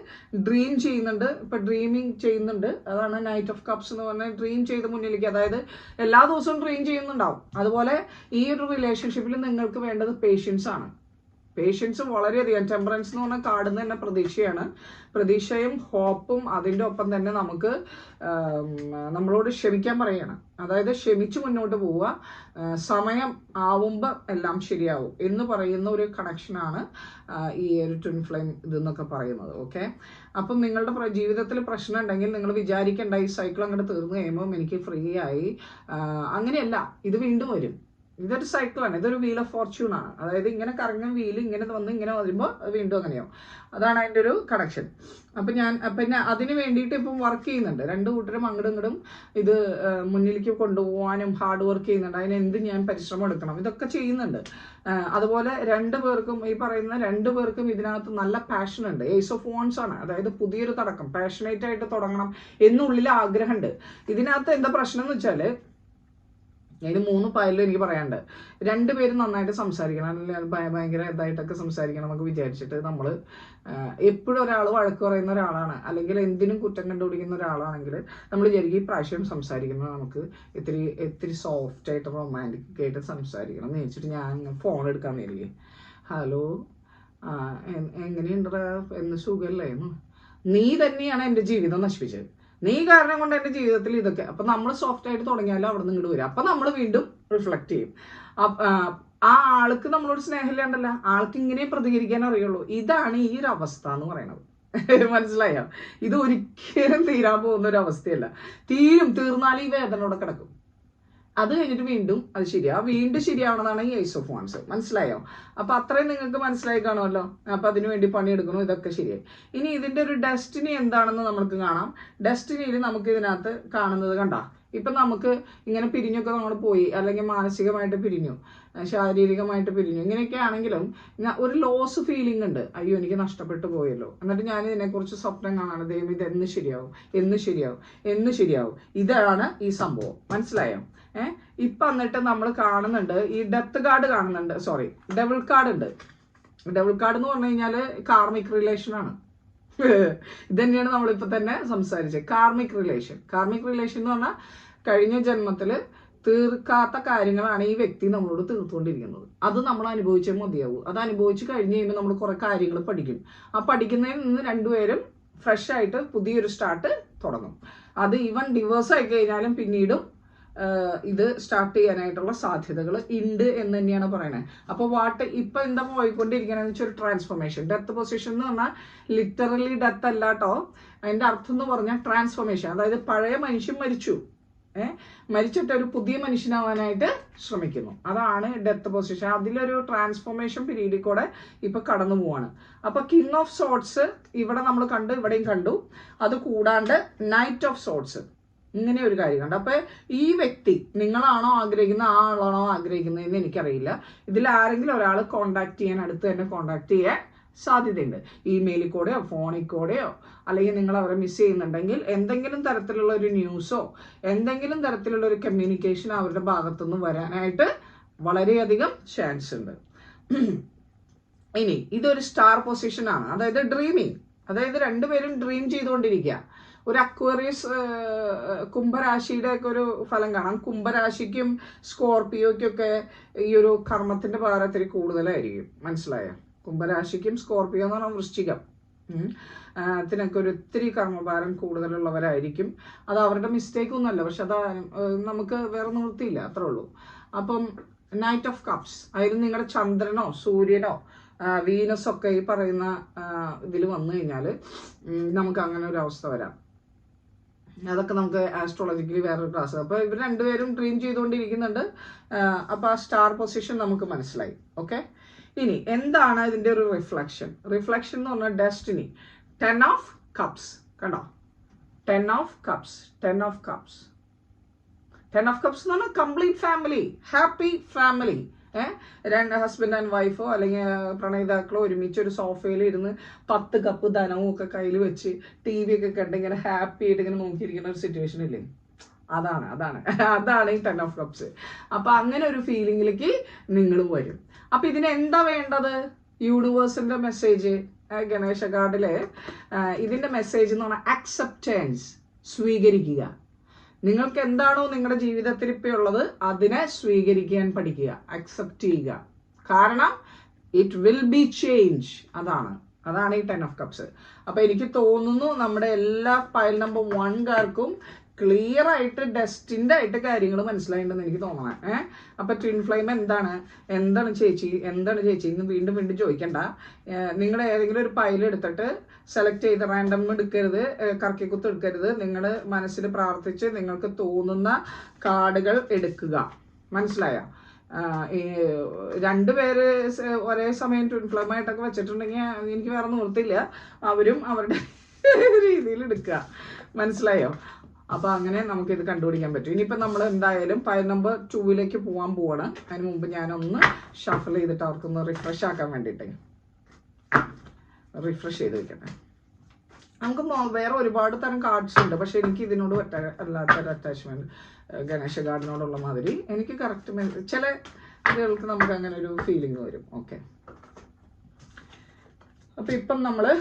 ഡ്രീം ചെയ്യുന്നുണ്ട്, ഇപ്പം ഡ്രീമിങ് ചെയ്യുന്നുണ്ട്. അതാണ് നൈറ്റ് ഓഫ് കപ്സ് എന്ന് പറഞ്ഞാൽ ഡ്രീം ചെയ്ത് മുന്നിലേക്ക്, അതായത് എല്ലാ ദിവസവും ഡ്രീം ചെയ്യുന്നുണ്ടാവും. അതുപോലെ ഈ ഒരു റിലേഷൻഷിപ്പിൽ നിങ്ങൾക്ക് വേണ്ടത് പേഷ്യൻസ് ആണ്. പേഷ്യൻസ് വളരെയധികം. ടെമ്പറൻസ് എന്ന് പറഞ്ഞാൽ കാർഡിൽ തന്നെ പ്രതീക്ഷയാണ്. പ്രതീക്ഷയും ഹോപ്പും അതിൻ്റെ ഒപ്പം തന്നെ നമുക്ക് നമ്മളോട് ക്ഷമിക്കാൻ പറയുകയാണ്. അതായത് ക്ഷമിച്ച് മുന്നോട്ട് പോവുക, സമയം ആവുമ്പോൾ എല്ലാം ശരിയാവും എന്ന് പറയുന്ന ഒരു കണക്ഷനാണ് ഈ ഒരു ട്വിൻ ഫ്ലെയിം ഇതെന്നൊക്കെ പറയുന്നത്. ഓക്കെ, അപ്പം നിങ്ങളുടെ ജീവിതത്തിൽ പ്രശ്നം ഉണ്ടെങ്കിൽ നിങ്ങൾ വിചാരിക്കേണ്ട ഈ സൈക്കിൾ അങ്ങോട്ട് തീർന്നു കഴിയുമ്പം എനിക്ക് ഫ്രീ ആയി. അങ്ങനെയല്ല, ഇത് വീണ്ടും വരും. ഇതൊരു സൈക്കിളാണ്, ഇതൊരു വീൽ ഓഫ് ഫോർച്യൂൺ ആണ്. അതായത് ഇങ്ങനെ കറങ്ങും വീൽ, ഇങ്ങനെ വന്ന് ഇങ്ങനെ വരുമ്പോൾ വീണ്ടും അങ്ങനെയാവും. അതാണ് അതിൻ്റെ ഒരു കണക്ഷൻ. അപ്പം ഞാൻ പിന്നെ അതിന് വേണ്ടിയിട്ട് ഇപ്പം വർക്ക് ചെയ്യുന്നുണ്ട്. രണ്ടു കൂട്ടരും അങ്ങോട്ടും ഇങ്ങോട്ടും ഇത് മുന്നിലേക്ക് കൊണ്ടുപോകാനും ഹാർഡ് വർക്ക് ചെയ്യുന്നുണ്ട്. അതിനെന്ത് ഞാൻ പരിശ്രമം എടുക്കണം, ഇതൊക്കെ ചെയ്യുന്നുണ്ട്. അതുപോലെ രണ്ടുപേർക്കും ഈ പറയുന്ന രണ്ടുപേർക്കും ഇതിനകത്ത് നല്ല പാഷൻ ഉണ്ട്. ഏസ് ഓഫ് വോൺസ് ആണ്, അതായത് പുതിയൊരു തുടക്കം, പാഷനേറ്റ് ആയിട്ട് തുടങ്ങണം എന്നുള്ളിൽ ആഗ്രഹമുണ്ട്. ഇതിനകത്ത് എന്താ പ്രശ്നം എന്ന് വെച്ചാൽ അതിന് 3 പായലും എനിക്ക് പറയാനുണ്ട്. രണ്ടുപേരും നന്നായിട്ട് സംസാരിക്കണം, അല്ലെങ്കിൽ ഭയങ്കര ഇതായിട്ടൊക്കെ സംസാരിക്കണം എന്നൊക്കെ വിചാരിച്ചിട്ട് നമ്മൾ എപ്പോഴും ഒരാൾ വഴക്ക് പറയുന്ന ഒരാളാണ്, അല്ലെങ്കിൽ എന്തിനും കുറ്റം കണ്ടുപിടിക്കുന്ന ഒരാളാണെങ്കിൽ നമ്മൾ വിചാരിക്കും ഈ പ്രാവശ്യം സംസാരിക്കുന്നത് നമുക്ക് ഇത്തിരി സോഫ്റ്റ് ആയിട്ട് റൊമാൻറ്റിക് ആയിട്ട് സംസാരിക്കണം എന്ന് വെച്ചിട്ട് ഞാൻ ഫോൺ എടുക്കാൻ നേരിക്കും. ഹലോ, എങ്ങനെയുണ്ടടാ, എന്ന് സുഖമല്ലേ? നീ തന്നെയാണ് എൻ്റെ ജീവിതം നശിപ്പിച്ചത്, നീ കാരണം കൊണ്ട് എൻ്റെ ജീവിതത്തിൽ ഇതൊക്കെ. അപ്പം നമ്മൾ സോഫ്റ്റ് ആയിട്ട് തുടങ്ങിയാലും അവിടെ നിന്ന് ഇങ്ങോട്ട് വരും. അപ്പം നമ്മൾ വീണ്ടും റിഫ്ലക്റ്റ് ചെയ്യും. ആ ആൾക്ക് നമ്മളോട് സ്നേഹമില്ലാണ്ടല്ല, ആൾക്ക് ഇങ്ങനെ പ്രതികരിക്കാൻ അറിയുള്ളൂ. ഇതാണ് ഈ ഒരു അവസ്ഥ എന്ന് പറയുന്നത്. മനസ്സിലായോ? ഇത് ഒരിക്കലും തീരാൻ പോകുന്ന ഒരു അവസ്ഥയല്ല. തീർന്നാലും ഈ വേദനയോടെ കിടക്കും. അത് കഴിഞ്ഞിട്ട് വീണ്ടും അത് വീണ്ടും ശരിയാവണമെന്നാണ് ഈ ഏസ് ഓഫ് വാൻസ്. മനസ്സിലായോ? അപ്പൊ അത്രയും നിങ്ങൾക്ക് മനസ്സിലായി കാണുമല്ലോ. അപ്പൊ അതിനുവേണ്ടി പണിയെടുക്കണം, ഇതൊക്കെ ശരിയായി. ഇനി ഇതിന്റെ ഒരു ഡെസ്റ്റിനി എന്താണെന്ന് നമുക്ക് കാണാം. ഡെസ്റ്റിനിയിൽ നമുക്ക് ഇതിനകത്ത് കാണുന്നത് കണ്ട ഇപ്പം നമുക്ക് ഇങ്ങനെ പിരിഞ്ഞൊക്കെ നമ്മൾ പോയി, അല്ലെങ്കിൽ മാനസികമായിട്ട് പിരിഞ്ഞു, ശാരീരികമായിട്ട് പിരിഞ്ഞു, ഇങ്ങനെയൊക്കെ ആണെങ്കിലും ഒരു ലോസ് ഫീലിംഗ് ഉണ്ട്. അയ്യോ എനിക്ക് നഷ്ടപ്പെട്ടു പോയല്ലോ, എന്നിട്ട് ഞാൻ ഇതിനെക്കുറിച്ച് സ്വപ്നം കാണാണ്, ദൈവം ഇത് എന്ന് ശരിയാവും, എന്ന് ശരിയാവും, എന്ന് ശരിയാവും. ഇതാണ് ഈ സംഭവം. മനസ്സിലായോ? ഇപ്പം എന്നിട്ട് നമ്മൾ കാണുന്നുണ്ട് ഈ ഡെത്ത് കാർഡ് കാണുന്നുണ്ട്, സോറി ഡെവിൾ കാർഡ് ഉണ്ട്. ഡെവിൾ കാർഡ് എന്ന് പറഞ്ഞു കഴിഞ്ഞാൽ കാർമിക് റിലേഷൻ ആണ്. ഇത് തന്നെയാണ് നമ്മളിപ്പോൾ തന്നെ സംസാരിച്ചത്. കാർമിക് റിലേഷൻ എന്ന് പറഞ്ഞാൽ കഴിഞ്ഞ ജന്മത്തിൽ തീർക്കാത്ത കാര്യങ്ങളാണ് ഈ വ്യക്തി നമ്മളോട് തീർത്തുകൊണ്ടിരിക്കുന്നത്. അത് നമ്മൾ അനുഭവിച്ചേ മതിയാവും. അത് അനുഭവിച്ച് കഴിഞ്ഞ് കഴിയുമ്പോൾ നമ്മൾ കുറെ കാര്യങ്ങൾ പഠിക്കും. ആ പഠിക്കുന്നതിൽ നിന്ന് രണ്ടുപേരും ഫ്രഷ് ആയിട്ട് പുതിയൊരു സ്റ്റാർട്ട് തുടങ്ങും. അത് ഈവൻ ഡിവോഴ്സ് ആയി കഴിഞ്ഞാലും പിന്നീടും ഇത് സ്റ്റാർട്ട് ചെയ്യാനായിട്ടുള്ള സാധ്യതകൾ ഉണ്ട് എന്ന് തന്നെയാണ് പറയുന്നത്. അപ്പോൾ ഇപ്പൊ എന്താ പോയിക്കൊണ്ടിരിക്കണെന്ന് വെച്ചാൽ ഒരു ട്രാൻസ്ഫോർമേഷൻ. ഡെത്ത് പൊസിഷൻ എന്ന് പറഞ്ഞാൽ ലിറ്ററലി ഡെത്ത് അല്ല കേട്ടോ. അതിന്റെ അർത്ഥം എന്ന് പറഞ്ഞാൽ ട്രാൻസ്ഫോർമേഷൻ. അതായത് പഴയ മനുഷ്യൻ മരിച്ചിട്ട് ഒരു പുതിയ മനുഷ്യനാവാനായിട്ട് ശ്രമിക്കുന്നു. അതാണ് ഡെത്ത് പൊസിഷൻ. അതിലൊരു ട്രാൻസ്ഫോർമേഷൻ പീരീഡിൽ കൂടെ ഇപ്പൊ കടന്നു പോവാണ്. അപ്പൊ കിങ് ഓഫ് സോർട്സ് ഇവിടെ നമ്മൾ കണ്ടു, ഇവിടെയും കണ്ടു. അത് കൂടാണ്ട് നൈറ്റ് ഓഫ് സോർട്സ്, ഇങ്ങനെ ഒരു കാര്യം കണ്ടു. അപ്പൊ ഈ വ്യക്തി നിങ്ങളാണോ ആഗ്രഹിക്കുന്ന ആ ആളാണോ ആഗ്രഹിക്കുന്നതെന്ന് എനിക്കറിയില്ല. ഇതിൽ ആരെങ്കിലും ഒരാൾ കോണ്ടാക്ട് ചെയ്യാൻ, അടുത്ത് തന്നെ കോണ്ടാക്ട് ചെയ്യാൻ സാധ്യതയുണ്ട്. ഇമെയിലിൽ കൂടെയോ ഫോണിൽ കൂടെയോ, അല്ലെങ്കിൽ നിങ്ങൾ അവരെ മിസ് ചെയ്യുന്നുണ്ടെങ്കിൽ എന്തെങ്കിലും തരത്തിലുള്ള ഒരു ന്യൂസോ എന്തെങ്കിലും തരത്തിലുള്ള ഒരു കമ്മ്യൂണിക്കേഷൻ അവരുടെ ഭാഗത്തുനിന്ന് വരാനായിട്ട് വളരെയധികം ചാൻസ് ഉണ്ട്. ഇനി ഇതൊരു സ്റ്റാർ പൊസിഷൻ ആണ്, അതായത് ഡ്രീമിങ്. അതായത് രണ്ടുപേരും ഡ്രീം ചെയ്തുകൊണ്ടിരിക്കുക. ഒരു അക്വേറിയസ് കുംഭരാശിയുടെ ഒക്കെ ഒരു ഫലം കാണാം. കുംഭരാശിക്കും സ്കോർപിയോയ്ക്കൊക്കെ ഈ ഒരു കർമ്മത്തിന്റെ ഭാരത്തിൽ കൂടുതലായിരിക്കും. മനസ്സിലായോ? കുംഭരാശിക്കും സ്കോർപിയോ എന്ന് പറഞ്ഞാൽ വൃശ്ചികം ത്തിനൊക്കെ ഒരു ഒത്തിരി കർമ്മഭാരം കൂടുതലുള്ളവരായിരിക്കും. അത് അവരുടെ മിസ്റ്റേക്ക് ഒന്നുമല്ല, പക്ഷെ അത് നമുക്ക് വേറെ നിവൃത്തിയില്ല, അത്രേ ഉള്ളൂ. അപ്പം നൈറ്റ് ഓഫ് കപ്സ്, അതിൽ നിങ്ങളുടെ ചന്ദ്രനോ സൂര്യനോ വീനസ് ഒക്കെ ഈ പറയുന്ന ഇതിൽ വന്നു കഴിഞ്ഞാൽ നമുക്ക് അങ്ങനെ ഒരു അവസ്ഥ വരാം. അതൊക്കെ നമുക്ക് ആസ്ട്രോളജിക്കലി വേറൊരു ക്ലാസ്. അപ്പോൾ ഇവർ രണ്ടുപേരും ഡ്രീം ചെയ്തുകൊണ്ടിരിക്കുന്നുണ്ട്. അപ്പോൾ ആ സ്റ്റാർ പൊസിഷൻ നമുക്ക് മനസ്സിലായി. ഓക്കെ, ഇനി എന്താണ് ഇതിൻ്റെ ഒരു റിഫ്ലക്ഷൻ എന്ന് പറഞ്ഞാൽ ഡെസ്റ്റിനി. 10 of cups കണ്ടോ? 10 of cups എന്ന് പറഞ്ഞാൽ കംപ്ലീറ്റ് ഫാമിലി, ഹാപ്പി ഫാമിലി. രണ്ട് ഹസ്ബൻഡ് ആൻഡ് വൈഫോ അല്ലെങ്കിൽ പ്രണയിതാക്കളോ ഒരുമിച്ച് ഒരു സോഫയിൽ ഇരുന്ന് 10 കപ്പ് ധനവും ഒക്കെ കയ്യിൽ വെച്ച് TV ഒക്കെ കണ്ട് ഇങ്ങനെ ഹാപ്പി ആയിട്ട് ഇങ്ങനെ നോക്കിയിരിക്കുന്ന ഒരു സിറ്റുവേഷൻ ഇല്ലേ? അതാണ് ഈ 10 of cups. അപ്പൊ അങ്ങനെ ഒരു ഫീലിംഗിലേക്ക് നിങ്ങൾ വരും. അപ്പൊ ഇതിന് എന്താ വേണ്ടത്? യൂണിവേഴ്സിന്റെ മെസ്സേജ് ഗണേശ കാർഡില് ഇതിന്റെ മെസ്സേജ് എന്ന് പറഞ്ഞാൽ അക്സെപ്റ്റൻസ്, സ്വീകരിക്കുക. നിങ്ങൾക്ക് എന്താണോ നിങ്ങളുടെ ജീവിതത്തിൽ ഇപ്പോൾ ഉള്ളത് അതിനെ സ്വീകരിക്കാൻ പഠിക്കുക, അക്സെപ്റ്റ് ചെയ്യുക. കാരണം ഇറ്റ് വിൽ ബി ചേഞ്ച്. അതാണ് ഈ 10 of cups. അപ്പൊ എനിക്ക് തോന്നുന്നു നമ്മുടെ എല്ലാ ഫയൽ നമ്പർ 1കാർക്കും ക്ലിയർ ആയിട്ട് ഡെസ്റ്റിൻ്റെ ആയിട്ട് കാര്യങ്ങൾ മനസ്സിലായിട്ടുണ്ടെന്ന് എനിക്ക് തോന്നണേ. അപ്പൊ ട്വിൻ ഫ്ലെയിം എന്താണ് ചേച്ചി ഇന്ന് വീണ്ടും ചോദിക്കണ്ട. നിങ്ങൾ ഏതെങ്കിലും ഒരു പൈൽ എടുത്തിട്ട് സെലക്ട് ചെയ്ത് റാൻഡം എടുക്കരുത്, കറക്കിക്കുത്ത് എടുക്കരുത്. നിങ്ങൾ മനസ്സിൽ പ്രാർത്ഥിച്ച് നിങ്ങൾക്ക് തോന്നുന്ന കാർഡുകൾ എടുക്കുക. മനസ്സിലായോ? രണ്ടുപേര് ഒരേ സമയം ട്വിൻ ഫ്ലെയിം ആയിട്ടൊക്കെ വെച്ചിട്ടുണ്ടെങ്കിൽ എനിക്ക് വേറെ നിവൃത്തിയില്ല, അവരും അവരുടെ രീതിയിൽ എടുക്കുക. മനസ്സിലായോ? അപ്പൊ അങ്ങനെ നമുക്ക് ഇത് കണ്ടുപിടിക്കാൻ പറ്റും. ഇനിയിപ്പോ നമ്മൾ എന്തായാലും ഫയൽ നമ്പർ 2ലേക്ക് പോകാൻ പോവാണ്. അതിന് മുമ്പ് ഞാനൊന്ന് ഷഫിൾ ചെയ്തിട്ട് അവർക്കൊന്ന് റിഫ്രഷ് ആക്കാൻ വേണ്ടിയിട്ട് റിഫ്രഷ് ചെയ്ത് വെക്കട്ടെ. നമുക്ക് വേറെ ഒരുപാട് തരം കാർഡ്സ് ഉണ്ട്, പക്ഷെ എനിക്ക് ഇതിനോട് അല്ലാത്തൊരു അറ്റാച്ച്മെന്റ് ഗണേശ കാർഡിനോടുള്ള മാതിരി എനിക്ക് കറക്റ്റ് ചില ഇതുകൾക്ക് നമുക്ക് അങ്ങനെ ഒരു ഫീലിംഗ് വരും. ഓക്കെ, അപ്പൊ ഇപ്പം നമ്മള്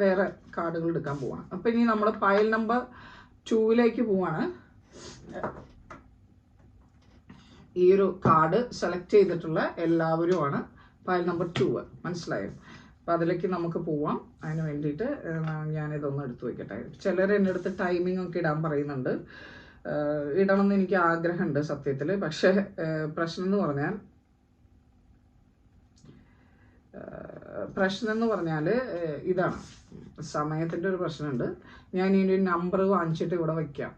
വേറെ കാർഡുകൾ എടുക്കാൻ പോവാണ്. അപ്പൊ ഇനി നമ്മൾ ഫയൽ നമ്പർ 2ലേക്ക് പോവാണ്. ഈ ഒരു കാർഡ് സെലക്ട് ചെയ്തിട്ടുള്ള എല്ലാവരുമാണ് ഫയൽ നമ്പർ 2. മനസ്സിലായോ? അപ്പൊ അതിലേക്ക് നമുക്ക് പോവാം. അതിന് വേണ്ടിയിട്ട് ഞാനിതൊന്ന് എടുത്തു വെക്കട്ടെ. ചിലർ എൻ്റെ അടുത്ത് ടൈമിംഗ് ഒക്കെ ഇടാൻ പറയുന്നുണ്ട്. ഇടണമെന്ന് എനിക്ക് ആഗ്രഹമുണ്ട് സത്യത്തിൽ. പക്ഷെ പ്രശ്നം എന്ന് പറഞ്ഞാൽ ഇതാണ്, സമയത്തിൻ്റെ ഒരു പ്രശ്നമുണ്ട്. ഞാൻ ഇനി ഒരു നമ്പർ വാങ്ങിച്ചിട്ട് ഇവിടെ വയ്ക്കാം.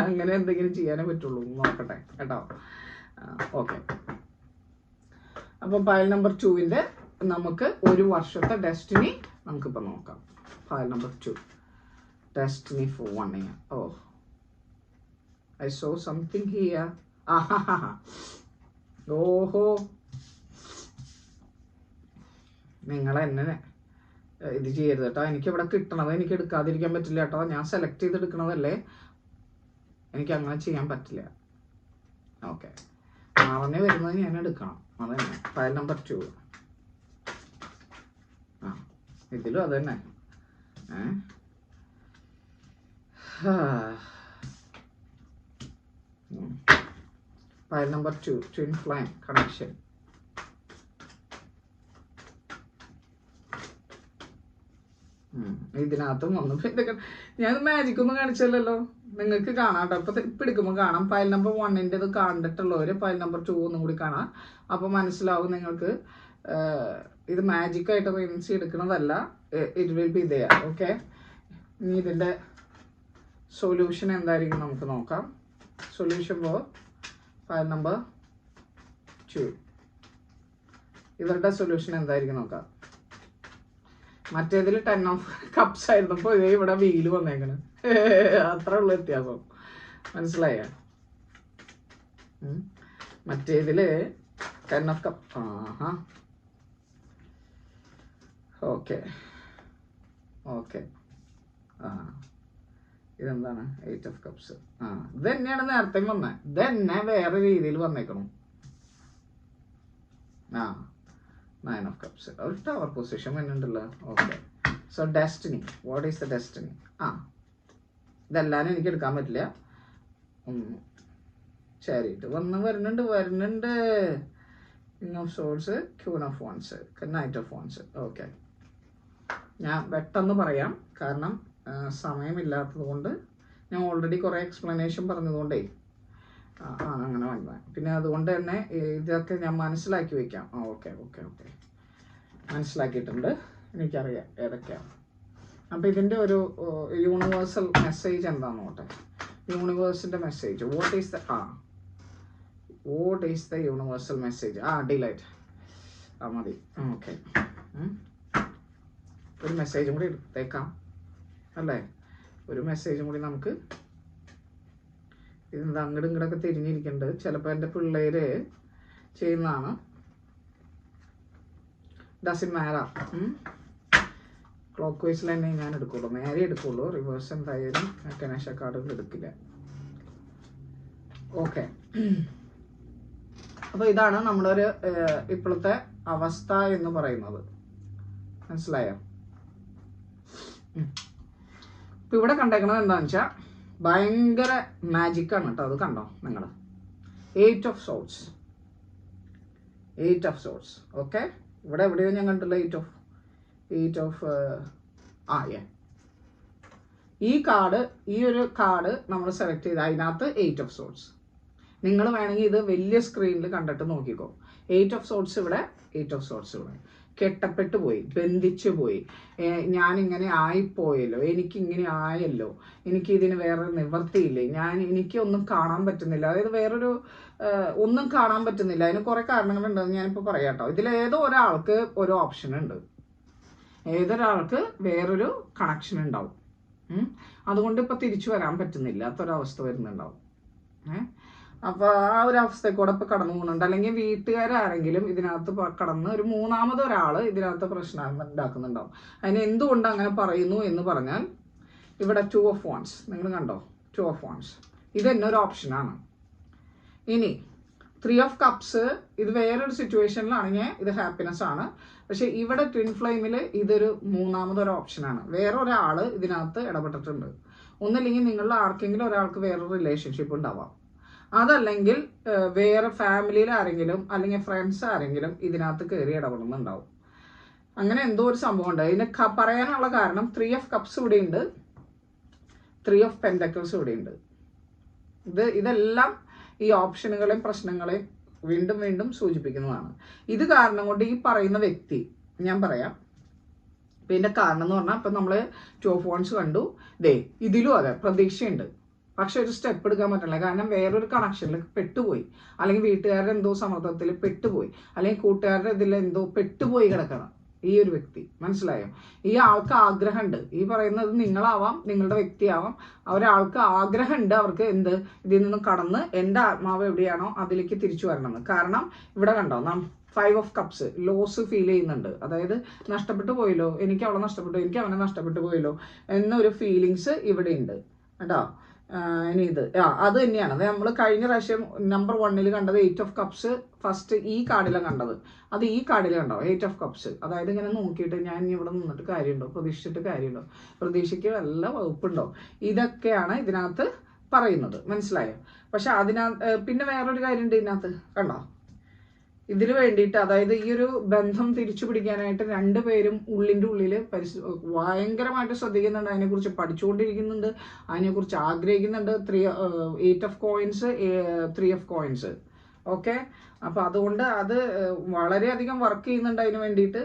അങ്ങനെ എന്തെങ്കിലും ചെയ്യാനേ പറ്റുള്ളൂ. നോക്കട്ടെ കേട്ടോ. ഓക്കെ, അപ്പം ഫയൽ നമ്പർ 2ൻ്റെ നമുക്ക് ഒരു വർഷത്തെ ഡെസ്റ്റിനി നമുക്കിപ്പോൾ നോക്കാം. File number 2 destiny for 1 year. I so something here. ഓഹോ, നിങ്ങൾ എന്നെ ഇത് ചെയ്യരുത് കേട്ടോ. എനിക്കിവിടെ കിട്ടണത് എനിക്ക് എടുക്കാതിരിക്കാൻ പറ്റില്ല കേട്ടോ. ഞാൻ സെലക്ട് ചെയ്തെടുക്കണതല്ലേ, എനിക്ക് അങ്ങനെ ചെയ്യാൻ പറ്റില്ല. ഓക്കെ, മാറന്നെ വരുന്നത് ഞാൻ എടുക്കണം. അതന്നെ ഫയൽ നമ്പർ 2. ആ, ഇതിലും അത് തന്നെ. File number 2, twin flame connection. ഇതിനകത്തും വന്നു. ഇതൊക്കെ ഞാൻ മാജിക് ഒന്നും കാണിച്ചല്ലോ, നിങ്ങൾക്ക് കാണാം കേട്ടോ. ഇപ്പം എടുക്കുമ്പോൾ കാണാം. ഫയൽ നമ്പർ 1 ഇത് കണ്ടിട്ടുള്ളവർ ഫയൽ നമ്പർ 2 ഒന്നും കൂടി കാണാം. അപ്പോൾ മനസ്സിലാവും നിങ്ങൾക്ക് ഇത് മാജിക്കായിട്ട് റിൻസ് എടുക്കുന്നതല്ല. It will be there. Okay, ഇനി ഇതിൻ്റെ സൊല്യൂഷൻ എന്തായിരിക്കും നമുക്ക് നോക്കാം. സൊല്യൂഷൻ ഫോർ ഫയൽ നമ്പർ 2, ഇവരുടെ സൊല്യൂഷൻ എന്തായിരിക്കും നോക്കാം. മറ്റേതിൽ 10 of cups ആയിരുന്നപ്പോൾ ഇതേ ഇവിടെ വീല് വന്നേക്കണ്. അത്ര ഉള്ള വ്യത്യാസം, മനസ്സിലായ? മറ്റേതില് 10 of cup. Okay okay. ഇതെന്താണ് 8 of cups? ഇത് തന്നെയാണ് നേരത്തെ വന്നത്. ഇത് തന്നെ വേറെ രീതിയിൽ വന്നേക്കണം. 9 of cups. ഒരു ടവർ പൊസിഷൻ വരുന്നുണ്ടല്ലോ. Okay, so destiny. What is the destiny? ഇതെല്ലാനും എനിക്ക് എടുക്കാൻ പറ്റില്ല. ചാരിറ്റ് വരുന്നുണ്ട്. King of swords, queen of wands, knight of wands. Okay, ഞാൻ പെട്ടെന്ന് പറയാം, കാരണം സമയമില്ലാത്തത് കൊണ്ട്. ഞാൻ ഓൾറെഡി കുറേ എക്സ്പ്ലനേഷൻ പറഞ്ഞതുകൊണ്ടേ അങ്ങനെ വന്നത്. പിന്നെ അതുകൊണ്ട് തന്നെ ഇതൊക്കെ ഞാൻ മനസ്സിലാക്കി വയ്ക്കാം. ഓക്കെ ഓക്കെ ഓക്കെ, മനസ്സിലാക്കിയിട്ടുണ്ട്. എനിക്കറിയാം ഏതൊക്കെയാണ്. അപ്പോൾ ഇതിൻ്റെ ഒരു യൂണിവേഴ്സൽ മെസ്സേജ് എന്താണെന്ന് നോട്ടെ. യൂണിവേഴ്സിൻ്റെ message what is the universal message? Delight. മതി. ഓക്കെ, ഒരു മെസ്സേജും കൂടി എടുത്തേക്കാം അല്ലേ? ഒരു മെസ്സേജും കൂടി നമുക്ക്. ഇതെന്താ അങ്ങോട്ടും ഇങ്ങോട്ടൊക്കെ തിരിഞ്ഞിരിക്കുന്നുണ്ട്. ചിലപ്പോൾ എൻ്റെ പിള്ളേര് ചെയ്യുന്നതാണ്. ഡസൻ മാര. ക്ലോക്ക് വൈസിൽ തന്നെ ഞാൻ എടുക്കുള്ളൂ, നേരെ എടുക്കുള്ളൂ. റിവേഴ്സ് എന്തായാലും ഗണേശ കാർഡുകൾ എടുക്കില്ല. ഓക്കെ, അപ്പോൾ ഇതാണ് നമ്മുടെ ഒരു ഇപ്പോഴത്തെ അവസ്ഥ എന്ന് പറയുന്നത്. മനസ്സിലായോ? ഇപ്പം ഇവിടെ കണ്ടേക്കുന്നത് എന്താണെന്ന് വെച്ചാൽ ഭയങ്കര മാജിക്കാണ് കേട്ടോ. അത് കണ്ടോ നിങ്ങൾ? 8 of swords. ഓക്കെ, ഇവിടെ എവിടെയോ ഞാൻ കണ്ടില്ല 8 of ഈ ഒരു കാർഡ് നമ്മൾ സെലക്ട് ചെയ്ത് അതിനകത്ത് 8 of swords. നിങ്ങൾ വേണമെങ്കിൽ ഇത് വലിയ സ്ക്രീനിൽ കണ്ടിട്ട് നോക്കിക്കോ. 8 of swords ഇവിടെ, 8 of swords ഇവിടെ. കെട്ടപ്പെട്ടു പോയി, ബന്ധിച്ചു പോയി, ഞാനിങ്ങനെ ആയിപ്പോയല്ലോ, എനിക്കിങ്ങനെ ആയല്ലോ, എനിക്കിതിന് വേറെ നിവൃത്തിയില്ലേ, എനിക്കൊന്നും കാണാൻ പറ്റുന്നില്ല. അതായത് വേറൊരു ഒന്നും കാണാൻ പറ്റുന്നില്ല. അതിന് കുറേ കാരണങ്ങളുണ്ടെന്ന് ഞാനിപ്പോൾ പറയാം കേട്ടോ. ഇതിലേതോ ഒരാൾക്ക് ഓരോ ഓപ്ഷൻ ഉണ്ട്, ഏതൊരാൾക്ക് വേറൊരു കണക്ഷൻ ഉണ്ടാവും. അതുകൊണ്ട് ഇപ്പോൾ തിരിച്ചു വരാൻ പറ്റുന്നില്ലാത്തൊരവസ്ഥ വരുന്നുണ്ടാവും. അപ്പോൾ ആ ഒരു അവസ്ഥക്കൂടെ ഇപ്പോൾ കടന്നു പോകുന്നുണ്ട്. അല്ലെങ്കിൽ വീട്ടുകാരാരെങ്കിലും ഇതിനകത്ത് കടന്ന് ഒരു മൂന്നാമതൊരാൾ ഇതിനകത്ത് പ്രശ്നം ഉണ്ടാക്കുന്നുണ്ടാവും. അതിന് എന്തുകൊണ്ട് അങ്ങനെ പറയുന്നു എന്ന് പറഞ്ഞാൽ ഇവിടെ 2 of wands നിങ്ങൾ കണ്ടോ? 2 of wands ഇത് തന്നെ ഒരു ഓപ്ഷനാണ്. ഇനി 3 of cups ഇത് വേറൊരു സിറ്റുവേഷനിലാണെങ്കിൽ ഇത് ഹാപ്പിനെസ് ആണ്. പക്ഷെ ഇവിടെ ട്വിൻ ഫ്ലെയിമിൽ ഇതൊരു മൂന്നാമതൊരു ഓപ്ഷനാണ്. വേറൊരാൾ ഇതിനകത്ത് ഇടപെട്ടിട്ടുണ്ട്. ഒന്നില്ലെങ്കിൽ നിങ്ങളുടെ ആർക്കെങ്കിലും ഒരാൾക്ക് വേറൊരു റിലേഷൻഷിപ്പ് ഉണ്ടാവാം. അതല്ലെങ്കിൽ വേറെ ഫാമിലിയിൽ ആരെങ്കിലും അല്ലെങ്കിൽ ഫ്രണ്ട്സ് ആരെങ്കിലും ഇതിനകത്ത് കയറി ഇടപെടുന്നുണ്ടാവും. അങ്ങനെ എന്തോ ഒരു സംഭവം ഉണ്ട്. ഇതിന് പറയാനുള്ള കാരണം 3 of cups ഇവിടെ ഉണ്ട്, 3 of pentacles ഇവിടെ ഉണ്ട്. ഇതെല്ലാം ഈ ഓപ്ഷനുകളെയും പ്രശ്നങ്ങളെയും വീണ്ടും വീണ്ടും സൂചിപ്പിക്കുന്നതാണ്. ഇത് കാരണം കൊണ്ട് ഈ പറയുന്ന വ്യക്തി, ഞാൻ പറയാം ഇപ്പം ഇതിൻ്റെ കാരണം എന്ന് പറഞ്ഞാൽ ഇപ്പം നമ്മൾ 2 of wands കണ്ടു. ഇതിലും അതെ പ്രതീക്ഷയുണ്ട്, പക്ഷെ ഒരു സ്റ്റെപ്പ് എടുക്കാൻ പറ്റില്ല. കാരണം വേറൊരു കണക്ഷനിൽ പെട്ടുപോയി, അല്ലെങ്കിൽ വീട്ടുകാരുടെ എന്തോ സമ്മർദ്ദത്തിൽ പെട്ടുപോയി, അല്ലെങ്കിൽ കൂട്ടുകാരുടെ ഇതിൽ എന്തോ പെട്ടുപോയി കിടക്കണം. ഈ ഒരു വ്യക്തി. മനസ്സിലായോ? ഈ ആൾക്ക് ആഗ്രഹമുണ്ട്. ഈ പറയുന്നത് നിങ്ങളാവാം, നിങ്ങളുടെ വ്യക്തിയാവാം. ഒരാൾക്ക് ആഗ്രഹമുണ്ട്, അവർക്ക് എന്ത്, ഇതിൽ നിന്ന് കടന്ന് എൻ്റെ ആത്മാവ് എവിടെയാണോ അതിലേക്ക് തിരിച്ചു വരണമെന്ന്. കാരണം ഇവിടെ കണ്ടോ, 5 ഓഫ് കപ്സ്, ലോസ് ഫീൽ ചെയ്യുന്നുണ്ട്. അതായത് നഷ്ടപ്പെട്ടു പോയല്ലോ, എനിക്ക് അവളെ നഷ്ടപ്പെട്ടു, എനിക്ക് അവനെ നഷ്ടപ്പെട്ടു പോയല്ലോ എന്നൊരു ഫീലിങ്സ് ഇവിടെ ഉണ്ട് കേട്ടോ. ഇനി ഇത് അത് തന്നെയാണ് നമ്മൾ കഴിഞ്ഞ പ്രാവശ്യം നമ്പർ 1 കണ്ടത്. 8 ഓഫ് കപ്സ് ഫസ്റ്റ് ഈ കാർഡിലാണ് കണ്ടത്. അത് ഈ കാർഡിൽ കണ്ടോ 8 ഓഫ് കപ്സ്. അതായത് ഇങ്ങനെ നോക്കിയിട്ട് ഞാൻ ഇവിടെ നിന്നിട്ട് കാര്യമുണ്ടോ, പ്രതീക്ഷിച്ചിട്ട് കാര്യമുണ്ടോ, പ്രതീക്ഷയ്ക്ക് വല്ല വകുപ്പുണ്ടോ, ഇതൊക്കെയാണ് ഇതിനകത്ത് പറയുന്നത്. മനസ്സിലായോ? പക്ഷെ അതിനകത്ത് പിന്നെ വേറൊരു കാര്യമുണ്ട് ഇതിനകത്ത് കണ്ടോ. ഇതിന് വേണ്ടിയിട്ട്, അതായത് ഈ ഒരു ബന്ധം തിരിച്ചു പിടിക്കാനായിട്ട് രണ്ടുപേരും ഉള്ളിൻ്റെ ഉള്ളിൽ ഭയങ്കരമായിട്ട് ശ്രദ്ധിക്കുന്നുണ്ട്, അതിനെക്കുറിച്ച് പഠിച്ചുകൊണ്ടിരിക്കുന്നുണ്ട്, അതിനെക്കുറിച്ച് ആഗ്രഹിക്കുന്നുണ്ട്. 8 of coins, 3 of coins. Okay, അപ്പോൾ അതുകൊണ്ട് അത് വളരെയധികം വർക്ക് ചെയ്യുന്നുണ്ട് അതിന് വേണ്ടിയിട്ട്.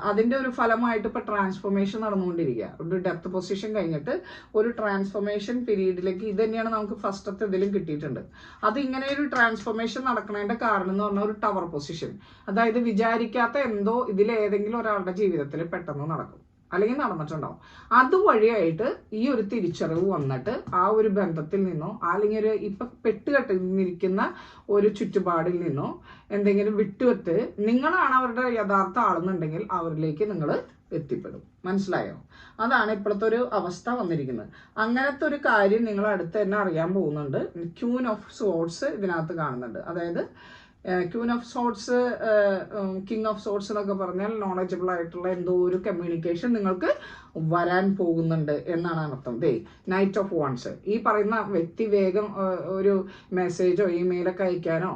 അതിൻ്റെ ഒരു ഫലമായിട്ട് ഇപ്പോൾ ട്രാൻസ്ഫോർമേഷൻ നടന്നുകൊണ്ടിരിക്കുക. ഒരു ഡെപ്ത് പൊസിഷൻ കഴിഞ്ഞിട്ട് ഒരു ട്രാൻസ്ഫോർമേഷൻ പീരീഡിലേക്ക്, ഇത് തന്നെയാണ് നമുക്ക് ഫസ്റ്റത്തെ ഇതിലും കിട്ടിയിട്ടുണ്ട്. അത് ഇങ്ങനെ ഒരു ട്രാൻസ്ഫോർമേഷൻ നടക്കുന്നതിൻ്റെ കാരണം എന്ന് പറഞ്ഞാൽ ഒരു ടവർ പൊസിഷൻ. അതായത് വിചാരിക്കാത്ത എന്തോ ഇതിലേതെങ്കിലും ഒരാളുടെ ജീവിതത്തിൽ പെട്ടെന്ന് നടക്കും, അല്ലെങ്കിൽ നടന്നിട്ടുണ്ടാവും. അതുവഴിയായിട്ട് ഈ ഒരു തിരിച്ചറിവ് വന്നിട്ട് ആ ഒരു ബന്ധത്തിൽ നിന്നോ അല്ലെങ്കിൽ ഒരു ഇപ്പം പെട്ടുകെട്ടിരിക്കുന്ന ഒരു ചുറ്റുപാടിൽ നിന്നോ എന്തെങ്കിലും വിട്ടുവിട്ട് നിങ്ങളാണ് അവരുടെ യഥാർത്ഥ ആളെന്നുണ്ടെങ്കിൽ അവരിലേക്ക് നിങ്ങൾ എത്തിപ്പെടും. മനസ്സിലായോ? അതാണ് ഇപ്പോഴത്തെ ഒരു അവസ്ഥ വന്നിരിക്കുന്നത്. അങ്ങനത്തെ ഒരു കാര്യം നിങ്ങൾ അടുത്ത് തന്നെ അറിയാൻ പോകുന്നുണ്ട്. ക്യൂൻ ഓഫ് സോർട്സ് ഇതിനകത്ത് കാണുന്നുണ്ട്. അതായത് queen of sorts, king of sorts എന്നൊക്കെ പറഞ്ഞാൽ നോളജബിൾ ആയിട്ടുള്ള എന്തോ ഒരു കമ്മ്യൂണിക്കേഷൻ നിങ്ങൾക്ക് വരാൻ പോകുന്നുണ്ട് എന്നാണ് അർത്ഥം. നൈറ്റ് ഓഫ് വാൺസ്, ഈ പറയുന്ന വ്യക്തി വേഗം ഒരു മെസ്സേജോ ഇമെയിലൊക്കെ അയക്കാനോ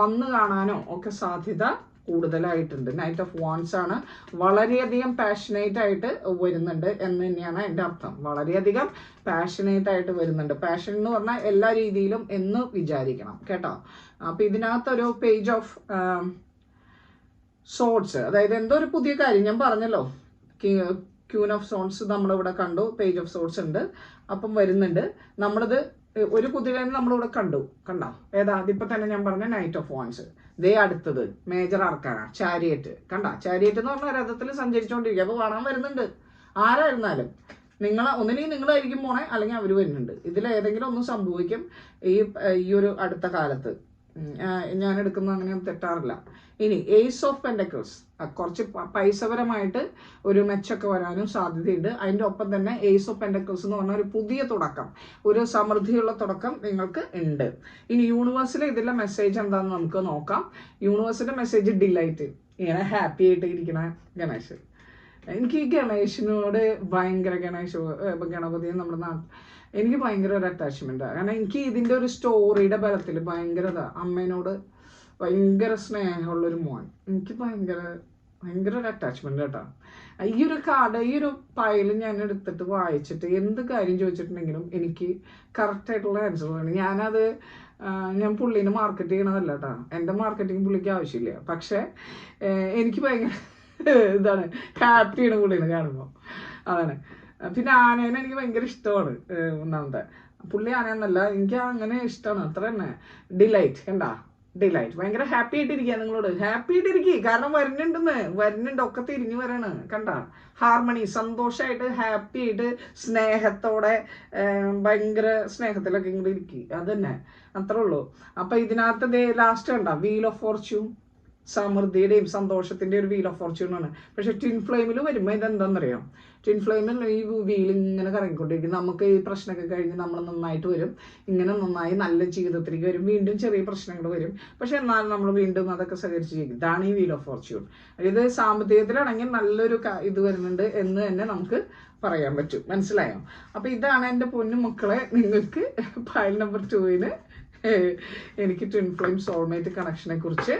വന്നു കാണാനോ ഒക്കെ സാധ്യത കൂടുതലായിട്ടുണ്ട്. നൈറ്റ് ഓഫ് വാൺസ് ആണ്. വളരെയധികം പാഷനേറ്റ് ആയിട്ട് വരുന്നുണ്ട് എന്ന് തന്നെയാണ് എൻ്റെ അർത്ഥം. വളരെയധികം പാഷനേറ്റ് ആയിട്ട് വരുന്നുണ്ട്. പാഷൻ എന്ന് പറഞ്ഞാൽ എല്ലാ രീതിയിലും എന്ന് വിചാരിക്കണം കേട്ടോ. അപ്പം ഇതിനകത്തൊരു പേജ് ഓഫ് സോർട്സ്, അതായത് എന്തോ ഒരു പുതിയ കാര്യം ഞാൻ പറഞ്ഞല്ലോ. ക്യൂൻ ഓഫ് സോർട്സ് നമ്മളിവിടെ കണ്ടു, പേജ് ഓഫ് സോർട്സ് ഉണ്ട്. അപ്പം വരുന്നുണ്ട്. നമ്മളിത് ഒരു കുതിരനെ നമ്മളിവിടെ കണ്ടോ ഏതാ? അതിപ്പോൾ തന്നെ ഞാൻ പറഞ്ഞ നൈറ്റ് ഓഫ് വാൺസ്. അടുത്തത് മേജർ ആർക്കാനാ, ചാരിയറ്റ്. ചാരിയറ്റ് എന്ന് പറഞ്ഞ രഥത്തിൽ സഞ്ചരിച്ചുകൊണ്ടിരിക്കുക. അപ്പോൾ കാണാൻ വരുന്നുണ്ട്. ആരായിരുന്നാലും ഒന്നില്ലെങ്കിൽ നിങ്ങളായിരിക്കും പോണേ, അല്ലെങ്കിൽ അവർ വരുന്നുണ്ട്. ഇതിലേതെങ്കിലും ഒന്നും സംഭവിക്കും ഈ ഒരു അടുത്ത കാലത്ത്. ഞാൻ എടുക്കുന്ന അങ്ങനെ തെറ്റാറില്ല. ഇനി ഏസ് ഓഫ് പെൻഡക്കിൾസ്, കുറച്ച് പൈസപരമായിട്ട് ഒരു മെച്ചൊക്കെ വരാനും സാധ്യതയുണ്ട്. അതിൻ്റെ ഒപ്പം തന്നെ ഏസ് ഓഫ് പെൻഡക്കിൾസ് എന്ന് പറഞ്ഞാൽ ഒരു പുതിയ തുടക്കം, ഒരു സമൃദ്ധിയുള്ള തുടക്കം നിങ്ങൾക്ക് ഉണ്ട്. ഇനി യൂണിവേഴ്സിലെ ഇതിലെ മെസ്സേജ് എന്താണെന്ന് നമുക്ക് നോക്കാം. യൂണിവേഴ്സിന്റെ മെസ്സേജ് ഡിലൈറ്റ്, ഇങ്ങനെ ഹാപ്പി ആയിട്ട് ഇരിക്കണ ഗണേശ്. എനിക്ക് ഈ ഗണേശിനോട് ഭയങ്കര ഗണപതി നമ്മുടെ നാട്ടിൽ എനിക്ക് ഭയങ്കര ഒരു അറ്റാച്ച്മെൻറ്റാണ്. കാരണം എനിക്ക് ഇതിൻ്റെ ഒരു സ്റ്റോറിയുടെ ബലത്തിൽ ഭയങ്കര അമ്മേനോട് ഭയങ്കര സ്നേഹമുള്ളൊരു മോൻ. എനിക്ക് ഭയങ്കര ഒരു അറ്റാച്ച്മെന്റ് കേട്ടോ. ഈ ഒരു കാർഡ്, ഈ ഒരു ഫയൽ ഞാൻ എടുത്തിട്ട് വായിച്ചിട്ട് എന്ത് കാര്യം ചോദിച്ചിട്ടുണ്ടെങ്കിലും എനിക്ക് കറക്റ്റായിട്ടുള്ള ആൻസർ വേണം. ഞാൻ പുള്ളീനെ മാർക്കറ്റ് ചെയ്യണതല്ല കേട്ടോ. എൻ്റെ മാർക്കറ്റിംഗ് പുള്ളിക്ക് ആവശ്യമില്ല. പക്ഷേ എനിക്ക് ഭയങ്കര ഇതാണ്, ഹാപ്പിയാണ് പുള്ളീനെ കാണുമ്പോൾ. അതാണ്. പിന്നെ ആനേനെ എനിക്ക് ഭയങ്കര ഇഷ്ടമാണ്. ഒന്നാമത്തെ പുള്ളി ആനയെന്നല്ല, എനിക്ക് അങ്ങനെ ഇഷ്ടമാണ്, അത്ര തന്നെ. ഡിലൈറ്റ് ഡിലൈറ്റ് ഭയങ്കര ഹാപ്പി ആയിട്ടിരിക്കുക. നിങ്ങളോട് ഹാപ്പി ആയിട്ടിരിക്കുക, കാരണം വരുന്നുണ്ട് ഒക്കെ തിരിഞ്ഞു വരാണ്. ഹാർമണി, സന്തോഷമായിട്ട് ഹാപ്പി ആയിട്ട് സ്നേഹത്തോടെ ഭയങ്കര സ്നേഹത്തിലൊക്കെ ഇങ്ങോട്ട് ഇരിക്കുക. അത് തന്നെ, അത്രേ ഉള്ളൂ. അപ്പൊ ഇതിനകത്ത് ലാസ്റ്റ് വീൽ ഓഫ് ഫോർച്യൂൺ, സമൃദ്ധിയുടെയും സന്തോഷത്തിന്റെ ഒരു വീൽ ഓഫ് ഫോർച്യൂൺ ആണ്. പക്ഷെ ട്വിൻ ഫ്ലെയിമിൽ വരുമ്പോൾ ഇതെന്താണെന്നറിയാം, ട്വിൻ ഫ്ലെയിമിൽ ഈ വീൽ ഇങ്ങനെ കറങ്ങിക്കൊണ്ടിരിക്കും. നമുക്ക് ഈ പ്രശ്നമൊക്കെ കഴിഞ്ഞ് നമ്മൾ നന്നായിട്ട് വരും, ഇങ്ങനെ നന്നായി നല്ല ജീവിതത്തിലേക്ക് വരും. വീണ്ടും ചെറിയ പ്രശ്നങ്ങൾ വരും, പക്ഷെ എന്നാലും നമ്മൾ വീണ്ടും അതൊക്കെ സഹകരിച്ച് ചെയ്യും. ഇതാണ് ഈ വീൽ ഓഫ് ഫോർച്യൂൺ. ഇത് സാമ്പത്തികത്തിലാണെങ്കിൽ നല്ലൊരു ഇത് വരുന്നുണ്ട് എന്ന് തന്നെ നമുക്ക് പറയാൻ പറ്റും. മനസ്സിലായോ? അപ്പൊ ഇതാണ് എൻ്റെ പൊന്നു മക്കളെ, നിങ്ങൾക്ക് ഫയൽ നമ്പർ 2 എനിക്ക് ട്വിൻ ഫ്ലെയിം സോൾമേറ്റ് കണക്ഷനെ കുറിച്ച്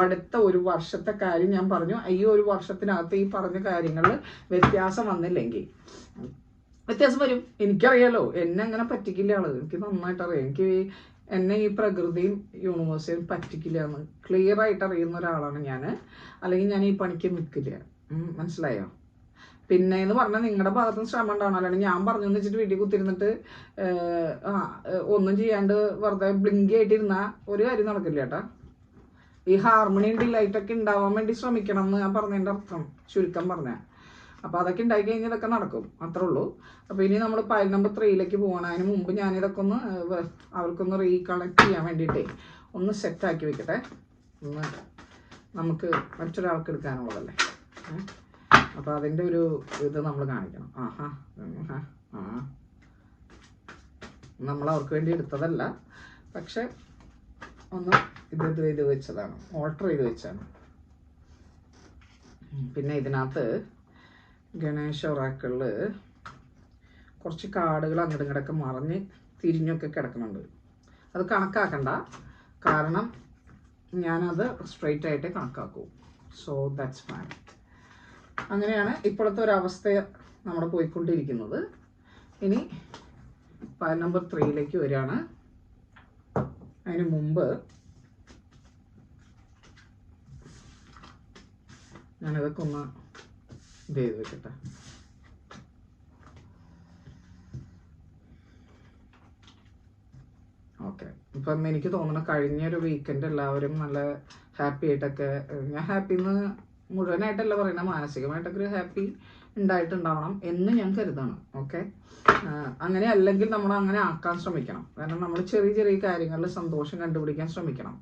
അടുത്ത ഒരു വർഷത്തെ കാര്യം ഞാൻ പറഞ്ഞു. ഈ ഒരു വർഷത്തിനകത്ത് ഈ പറഞ്ഞ കാര്യങ്ങളിൽ വ്യത്യാസം വന്നില്ലെങ്കിൽ, വ്യത്യാസം വരും. എനിക്കറിയാലോ, എന്നെ അങ്ങനെ പറ്റിക്കില്ല ആള്. എനിക്ക് നന്നായിട്ട് അറിയാം. എനിക്ക് എന്നെ ഈ പ്രകൃതിയും യൂണിവേഴ്സും പറ്റിക്കില്ല എന്ന് ക്ലിയർ ആയിട്ട് അറിയുന്ന ഒരാളാണ് ഞാൻ. അല്ലെങ്കിൽ ഞാൻ ഈ പണിക്ക് നിൽക്കില്ല. മനസ്സിലായോ? പിന്നെ എന്ന് പറഞ്ഞാൽ നിങ്ങളുടെ ഭാഗത്തുനിന്ന് ശ്രമം ഉണ്ടാവണം. അല്ലാണ്ട് ഞാൻ പറഞ്ഞു വെച്ചിട്ട് വീട്ടിൽ കുത്തിരുന്നിട്ട് ഒന്നും ചെയ്യാണ്ട് വെറുതെ ബ്ലിങ്കി ആയിട്ടിരുന്ന ഒരു കാര്യം നടക്കില്ല ചേട്ടാ. ഈ ഹാർമണി ഡിലൈറ്റൊക്കെ ഉണ്ടാവാൻ വേണ്ടി ശ്രമിക്കണം എന്ന് ഞാൻ പറഞ്ഞതിൻ്റെ അർത്ഥം, ചുരുക്കം പറഞ്ഞാൽ. അപ്പോൾ അതൊക്കെ ഉണ്ടായി കഴിഞ്ഞാൽ ഇതൊക്കെ നടക്കും, അത്രേ ഉള്ളൂ. അപ്പോൾ ഇനി നമ്മൾ പൈൽ നമ്പർ 3ലേക്ക് പോകണം. അതിന് മുമ്പ് ഞാനിതൊക്കെ ഒന്ന് അവർക്കൊന്ന് റീകണക്ട് ചെയ്യാൻ വേണ്ടിയിട്ടേ ഒന്ന് സെറ്റാക്കി വെക്കട്ടെ. ഒന്ന് നമുക്ക് മറ്റൊരാൾക്ക് എടുക്കാനുള്ളതല്ലേ. അപ്പോൾ അതിൻ്റെ ഒരു ഇത് നമ്മൾ കാണിക്കണം. നമ്മൾ അവർക്ക് വേണ്ടി എടുത്തതല്ല, പക്ഷെ ഒന്ന് ഇത് വെച്ചതാണ്, ഓൾട്ടർ ചെയ്ത് വെച്ചാണ്. പിന്നെ ഇതിനകത്ത് ഗണേശ ഒറാക്കിളിൽ കുറച്ച് കാർഡുകൾ അങ്ങോട്ടും ഇങ്ങോട്ടൊക്കെ മറിഞ്ഞ് തിരിഞ്ഞൊക്കെ കിടക്കുന്നുണ്ട്. അത് കണക്കാക്കണ്ട, കാരണം ഞാനത് സ്ട്രെയിറ്റ് ആയിട്ട് കണക്കാക്കൂ. So that's fine. അങ്ങനെയാണ് ഇപ്പോഴത്തെ ഒരവസ്ഥ നമ്മുടെ പോയിക്കൊണ്ടിരിക്കുന്നത്. ഇനി പൈൽ നമ്പർ 3ലേക്ക് വരികയാണ്. അതിന് മുമ്പ് ഞാനിതൊക്കെ ഒന്ന് ഇത് ചെയ്ത് വെക്കട്ടെ. ഓക്കെ, ഇപ്പം എനിക്ക് തോന്നുന്നു കഴിഞ്ഞൊരു വീക്കെൻഡ് എല്ലാവരും നല്ല ഹാപ്പി ആയിട്ടൊക്കെ, ഞാൻ ഹാപ്പിന്ന് മുഴുവനായിട്ടല്ല പറയുന്നത്, മാനസികമായിട്ടൊക്കെ ഒരു ഹാപ്പി ഉണ്ടായിട്ടുണ്ടാവണം എന്ന് ഞാൻ കരുതാണ്. ഓക്കെ, അങ്ങനെ അല്ലെങ്കിൽ നമ്മൾ അങ്ങനെ ആക്കാൻ ശ്രമിക്കണം. കാരണം നമ്മൾ ചെറിയ ചെറിയ കാര്യങ്ങളിൽ സന്തോഷം കണ്ടുപിടിക്കാൻ ശ്രമിക്കണം,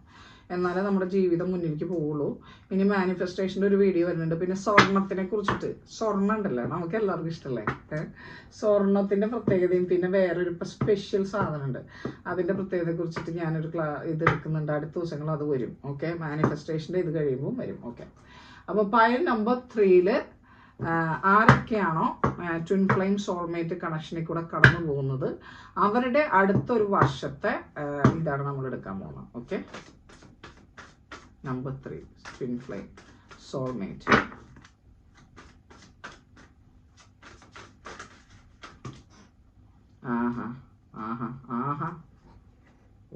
എന്നാലേ നമ്മുടെ ജീവിതം മുന്നിലേക്ക് പോവുള്ളൂ. ഇനി മാനിഫെസ്റ്റേഷൻ്റെ ഒരു വീഡിയോ വരുന്നുണ്ട്. പിന്നെ സ്വർണത്തിനെ കുറിച്ചിട്ട്, സ്വർണ്ണം ഉണ്ടല്ലോ, നമുക്ക് എല്ലാവർക്കും ഇഷ്ടമല്ലേ. സ്വർണത്തിൻ്റെ പ്രത്യേകതയും പിന്നെ വേറൊരു സ്പെഷ്യൽ സാധനമുണ്ട്, അതിൻ്റെ പ്രത്യേകതയെ കുറിച്ചിട്ട് ഞാനൊരു ഇത് എടുക്കുന്നുണ്ട്. അടുത്ത ദിവസങ്ങൾ അത് വരും. ഓക്കെ, മാനിഫെസ്റ്റേഷൻ്റെ ഇത് കഴിയുമ്പോൾ വരും. ഓക്കെ, അപ്പോൾ പൈൽ നമ്പർ 3ൽ ആരൊക്കെയാണോ ട്വിൻ ഫ്ലെയിം സോൾമേറ്റ് കണക്ഷനിൽ കൂടെ കടന്നു പോകുന്നത് അവരുടെ അടുത്തൊരു വർഷത്തെ ഇതാണ് നമ്മൾ എടുക്കാൻ പോകുന്നത്. Okay, number 3 twin flame soulmate.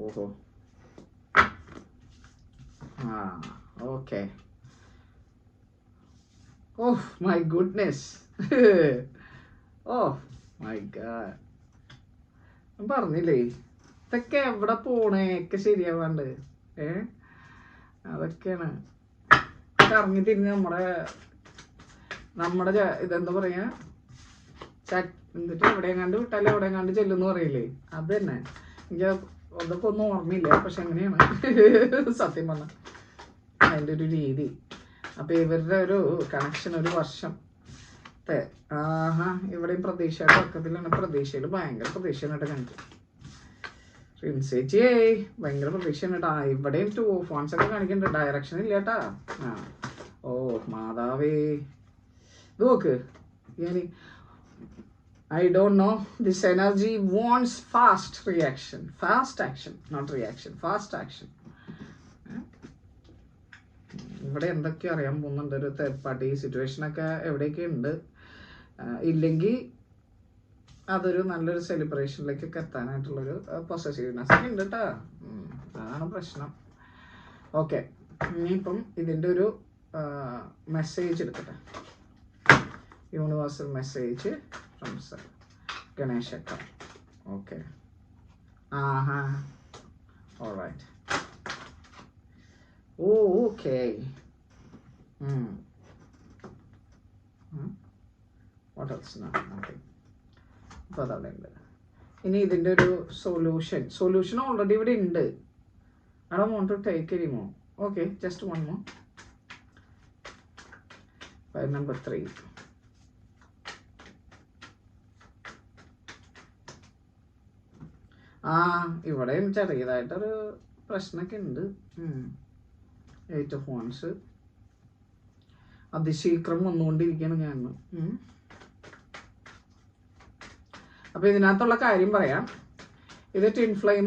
ഓഹോ, okay. Oh my goodness. Oh my god. ഞാൻ പറഞ്ഞില്ലേ ഇതൊക്കെ എവിടെ പോണേ ഒക്കെ ശരിയാവാണ്ട്. അതൊക്കെയാണ് കറങ്ങി തിരിഞ്ഞ് നമ്മുടെ ഇതെന്താ പറയാ, എന്നിട്ട് എവിടെയെങ്ങാണ്ട് വിട്ടാലും എവിടെയെങ്ങാണ്ട് ചെല്ലുന്ന് പറയില്ലേ, അത് തന്നെ. എനിക്ക് അതൊക്കെ ഒന്നും ഓർമ്മയില്ല, പക്ഷെ എങ്ങനെയാണ് സത്യം പറഞ്ഞ അതിൻ്റെ ഒരു രീതി. അപ്പോൾ ഇവരുടെ ഒരു കണക്ഷൻ ഒരു വർഷത്തെ ഇവിടെയും പ്രതീക്ഷയുടെ പക്കത്തിലാണ്. പ്രതീക്ഷയിൽ ഭയങ്കര പ്രതീക്ഷയാണ് കേട്ടോ ഞങ്ങൾക്ക്. റിൻസേച്ചിയേ ഭയങ്കര പ്രതീക്ഷയാണ് കേട്ടോ. ഇവിടെയും 2 of Wands ഒക്കെ കാണിക്കുന്നുണ്ട്, ഡയറക്ഷൻ ഇല്ല കേട്ടാ. ഓ മാതാവേ, ഇത് നോക്ക്. I don't know, this energy wants fast reaction, fast action, not reaction, fast action. ഇവിടെ എന്തൊക്കെയോ അറിയാൻ പോകുന്നുണ്ട്. ഒരു തേർഡ് പാർട്ടി സിറ്റുവേഷനൊക്കെ എവിടെയൊക്കെ ഉണ്ട്. ഇല്ലെങ്കിൽ അതൊരു നല്ലൊരു സെലിബ്രേഷനിലേക്കൊക്കെ എത്താനായിട്ടുള്ളൊരു പൊസസീവ്നെസ് ഉണ്ട് കേട്ടോ. അതാണ് പ്രശ്നം. ഓക്കെ, ഇനിയിപ്പം ഇതിൻ്റെ ഒരു മെസ്സേജ് എടുക്കട്ടെ. യൂണിവേഴ്സൽ മെസ്സേജ് ഫ്രം സർ ഗണേശക്ക. Okay, alright. Oh, okay. What else? Nothing. അപ്പോൾ അതവിടെ ഉണ്ട്. ഇനി ഇതിൻ്റെ ഒരു സൊല്യൂഷൻ ഓൾറെഡി ഇവിടെ ഉണ്ട്. I don't want to take anymore. Okay, just one more. File number 3. ഇവിടെയും ചെറിയതായിട്ടൊരു പ്രശ്നമൊക്കെ ഉണ്ട്. 8 of Wands അതിശീഘ്രം വന്നുകൊണ്ടിരിക്കുകയാണ് ഞാൻ. അപ്പോൾ ഇതിനകത്തുള്ള കാര്യം പറയാം. ഇത് ട്വിൻ ഫ്ലെയിം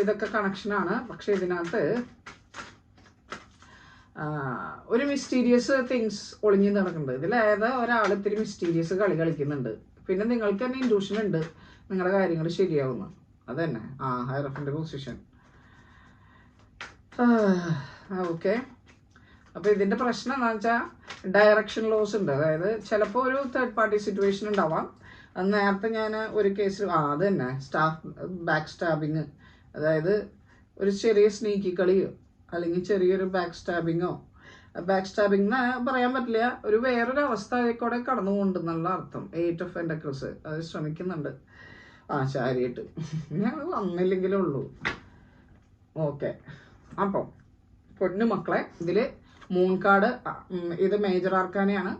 ഇതൊക്കെ കണക്ഷനാണ്. പക്ഷെ ഇതിനകത്ത് ഒരു മിസ്റ്റീരിയസ് തിങ്സ് ഒളിഞ്ഞു നടക്കുന്നുണ്ട്. ഇതിലേതാ ഒരാൾ ഇത്തിരി മിസ്റ്റീരിയസ് കളി കളിക്കുന്നുണ്ട്. പിന്നെ നിങ്ങൾക്ക് തന്നെ ഇൻഡ്യൂഷൻ ഉണ്ട് നിങ്ങളുടെ കാര്യങ്ങൾ ശരിയാവുന്നു. അത് തന്നെ ഹൈറഫിൻ്റെ പൊസിഷൻ. ഓക്കെ, അപ്പോൾ ഇതിൻ്റെ പ്രശ്നം എന്താണെന്ന് വെച്ചാൽ ഡയറക്ഷൻ ലോസ് ഉണ്ട്. അതായത് ചിലപ്പോൾ ഒരു തേർഡ് പാർട്ടി സിറ്റുവേഷൻ ഉണ്ടാവാം. അത് നേരത്തെ ഞാൻ ഒരു കേസിൽ അത് തന്നെ ബാക്ക് സ്റ്റാബിങ്, അതായത് ഒരു ചെറിയ സ്നീക്കി കളി അല്ലെങ്കിൽ ചെറിയൊരു ബാക്ക് സ്റ്റാബിങ്ങോ, ബാക്ക് സ്റ്റാബിംഗ് എന്ന് പറയാൻ പറ്റില്ല, ഒരു വേറൊരു അവസ്ഥ കൂടെ കടന്നു പോകുന്നുണ്ടെന്നുള്ള അർത്ഥം. 8 ഓഫ് പെന്റക്കിൾസ് അത് ശ്രമിക്കുന്നുണ്ട്. ചാരിയട്ട് ഞാൻ വന്നില്ലെങ്കിലേ ഉള്ളൂ. ഓക്കെ, അപ്പം പൊന്നു മക്കളെ, ഇതിൽ മൂൺ കാർഡ് ഇത് മേജർ ആർക്കാനെയാണ്.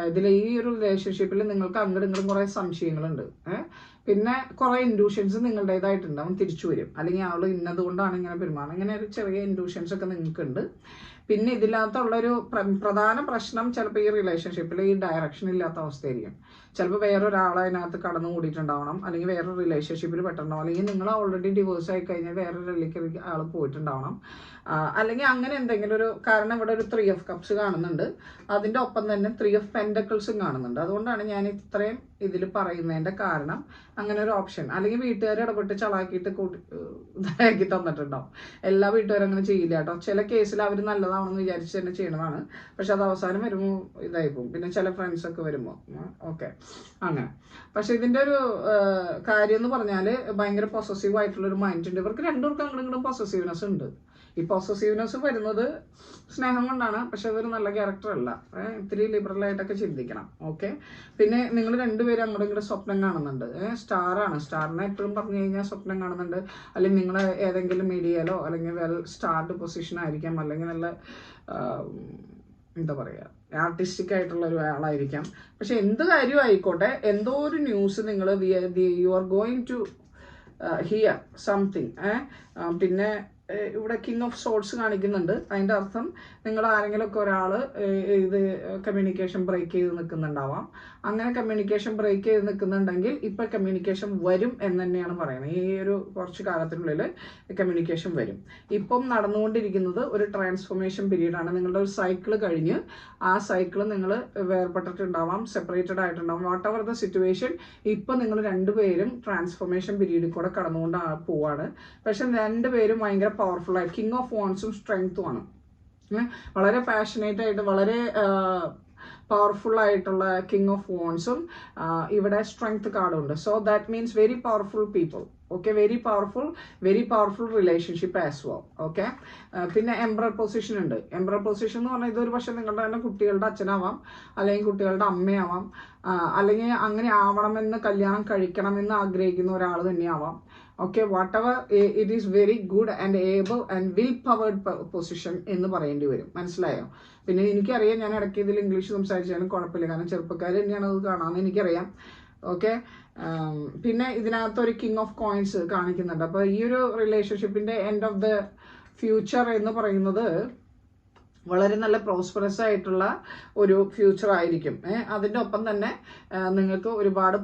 ഇതിൽ ഈ ഒരു റിലേഷൻഷിപ്പിൽ നിങ്ങൾക്ക് അങ്ങോട്ടും ഇങ്ങോട്ടും കുറേ സംശയങ്ങളുണ്ട്. പിന്നെ കുറേ ഇൻഡ്യൂഷൻസ് നിങ്ങളുടേതായിട്ടുണ്ടാവും, തിരിച്ചു വരും. അല്ലെങ്കിൽ ആൾ ഇന്നതുകൊണ്ടാണ് ഇങ്ങനെ പെരുമാറുന്നത്, ഇങ്ങനെ ഒരു ചെറിയ ഇൻഡ്യൂഷൻസ് ഒക്കെ നിങ്ങൾക്കുണ്ട്. പിന്നെ ഇതിനകത്തുള്ളൊരു പ്രധാന പ്രശ്നം ചിലപ്പോൾ ഈ റിലേഷൻഷിപ്പിൽ ഈ ഡയറക്ഷൻ ഇല്ലാത്ത അവസ്ഥയായിരിക്കും. ചിലപ്പോൾ വേറൊരാൾ അതിനകത്ത് കടന്നു കൂടിയിട്ടുണ്ടാവണം, അല്ലെങ്കിൽ വേറൊരു റിലേഷൻഷിപ്പിൽ പെട്ടിട്ടുണ്ടാവും, അല്ലെങ്കിൽ നിങ്ങൾ ഓൾറെഡി ഡിവോഴ്സ് ആയി കഴിഞ്ഞാൽ വേറൊരു ആൾ പോയിട്ടുണ്ടാവണം, അല്ലെങ്കിൽ അങ്ങനെ എന്തെങ്കിലും ഒരു കാരണം. ഇവിടെ ഒരു 3 ഓഫ് കപ്സ് കാണുന്നുണ്ട്, അതിൻ്റെ ഒപ്പം തന്നെ 3 ഓഫ് പെൻഡക്കിൾസും കാണുന്നുണ്ട്. അതുകൊണ്ടാണ് ഞാൻ ഇത്രയും ഇതിൽ പറയുന്നതിൻ്റെ കാരണം. അങ്ങനെ ഒരു ഓപ്ഷൻ, അല്ലെങ്കിൽ വീട്ടുകാർ ഇടപെട്ട് ചളാക്കിയിട്ട് ഇതാക്കി തന്നിട്ടുണ്ടാവും. എല്ലാ വീട്ടുകാരും അങ്ങനെ ചെയ്യില്ല കേട്ടോ. ചില കേസിൽ അവർ നല്ലതാണെന്ന് വിചാരിച്ച് തന്നെ ചെയ്യണതാണ്, പക്ഷെ അത് അവസാനം വരുമ്പോൾ ഇതായി പോകും. പിന്നെ ചില ഫ്രണ്ട്സൊക്കെ വരുമ്പോൾ ഓക്കെ അങ്ങനെ. പക്ഷെ ഇതിൻ്റെ ഒരു കാര്യം എന്ന് പറഞ്ഞാൽ ഭയങ്കര പൊസസീവ് ആയിട്ടുള്ളൊരു മൈൻഡ് ഉണ്ട് ഇവർക്ക് രണ്ടുപേർക്കും. അങ്ങോട്ടും പൊസസീവ്നെസ് ഉണ്ട്. ഈ പൊസസീവ്നെസ് വരുന്നത് സ്നേഹം കൊണ്ടാണ്, പക്ഷെ അതൊരു നല്ല ക്യാരക്ടർ അല്ല. ഇത്തിരി ലിബറലായിട്ടൊക്കെ ചിന്തിക്കണം. ഓക്കെ, പിന്നെ നിങ്ങൾ രണ്ടുപേരും അങ്ങോട്ടും ഇങ്ങോട്ട് സ്വപ്നം കാണുന്നുണ്ട്. സ്റ്റാറാണ്, സ്റ്റാറിനെ എപ്പോഴും പറഞ്ഞു കഴിഞ്ഞാൽ സ്വപ്നം കാണുന്നുണ്ട്. അല്ലെങ്കിൽ നിങ്ങൾ ഏതെങ്കിലും മീഡിയയിലോ അല്ലെങ്കിൽ വെൽ സ്റ്റാർഡ് പൊസിഷൻ ആയിരിക്കാം, അല്ലെങ്കിൽ നല്ല എന്താ പറയുക ആർട്ടിസ്റ്റിക് ആയിട്ടുള്ള ഒരു ആളായിരിക്കാം. പക്ഷെ എന്ത് കാര്യം ആയിക്കോട്ടെ, എന്തോ ഒരു ന്യൂസ് നിങ്ങൾ you are going to hear something. പിന്നെ ഇവിടെ കിങ് ഓഫ് സോൾസ് കാണിക്കുന്നുണ്ട്. അതിൻ്റെ അർത്ഥം നിങ്ങൾ ആരെങ്കിലുമൊക്കെ ഒരാൾ ഇത് കമ്മ്യൂണിക്കേഷൻ ബ്രേക്ക് ചെയ്ത് നിൽക്കുന്നുണ്ടാവാം. അങ്ങനെ കമ്മ്യൂണിക്കേഷൻ ബ്രേക്ക് ചെയ്ത് നിൽക്കുന്നുണ്ടെങ്കിൽ ഇപ്പം കമ്മ്യൂണിക്കേഷൻ വരും എന്ന് തന്നെയാണ് പറയുന്നത്. ഈ ഒരു കുറച്ച് കാലത്തിനുള്ളിൽ കമ്മ്യൂണിക്കേഷൻ വരും. ഇപ്പം നടന്നുകൊണ്ടിരിക്കുന്നത് ഒരു ട്രാൻസ്ഫോർമേഷൻ പീരീഡാണ്. നിങ്ങളുടെ ഒരു സൈക്കിൾ കഴിഞ്ഞ് ആ സൈക്കിൾ നിങ്ങൾ വേർപെട്ടിട്ടുണ്ടാവാം, സെപ്പറേറ്റഡ് ആയിട്ടുണ്ടാവാം, വാട്ട് എവർ ദ സിറ്റുവേഷൻ. ഇപ്പം നിങ്ങൾ രണ്ടുപേരും ട്രാൻസ്ഫോർമേഷൻ പീരീഡിൽ കൂടെ കടന്നുകൊണ്ട് പോവാണ്. പക്ഷെ രണ്ടുപേരും ഭയങ്കര പവർഫുൾ ആയി കിങ് ഓഫ് വാൺസും സ്ട്രെങ്ത്തും ആണ്. വളരെ പാഷനേറ്റ് ആയിട്ട് വളരെ പവർഫുൾ ആയിട്ടുള്ള കിങ് ഓഫ് വാൺസും ഇവിടെ സ്ട്രെങ്ത് കാർഡും ഉണ്ട്. So that means very powerful people. Okay, very powerful relationship as well. Okay, പിന്നെ എംബ്രർ പൊസിഷൻ ഉണ്ട്. എംബ്രർ പൊസിഷൻ എന്ന് പറഞ്ഞാൽ ഇതൊരു പക്ഷേ നിങ്ങളുടെ തന്നെ കുട്ടികളുടെ അച്ഛനാവാം, അല്ലെങ്കിൽ കുട്ടികളുടെ അമ്മയാവാം, അല്ലെങ്കിൽ അങ്ങനെ ആവണമെന്ന് കല്യാണം കഴിക്കണമെന്ന് ആഗ്രഹിക്കുന്ന ഒരാൾ തന്നെയാവാം. Okay, whatever it is very good and able and will powered position എന്ന് പറയേണ്ടി വരും. മനസ്സിലായോ? പിന്നെ എനിക്കറിയാം, ഞാൻ ഇടയ്ക്ക് ഇതിൽ ഇംഗ്ലീഷ് സംസാരിച്ചാലും കുഴപ്പമില്ല, കാരണം ചെറുപ്പക്കാർ തന്നെയാണ് അത് കാണാമെന്ന് എനിക്കറിയാം. ഓക്കെ, പിന്നെ ഇതിനകത്ത് ഒരു കിങ് ഓഫ് കോയിൻസ് കാണിക്കുന്നുണ്ട്. അപ്പോൾ ഈ ഒരു റിലേഷൻഷിപ്പിൻ്റെ എൻഡ് ഓഫ് ദ ഫ്യൂച്ചർ എന്ന് പറയുന്നത് വളരെ നല്ല പ്രോസ്പെറസ് ആയിട്ടുള്ള ഒരു ഫ്യൂച്ചർ ആയിരിക്കും. അതിൻ്റെ ഒപ്പം തന്നെ നിങ്ങൾക്ക് ഒരുപാട്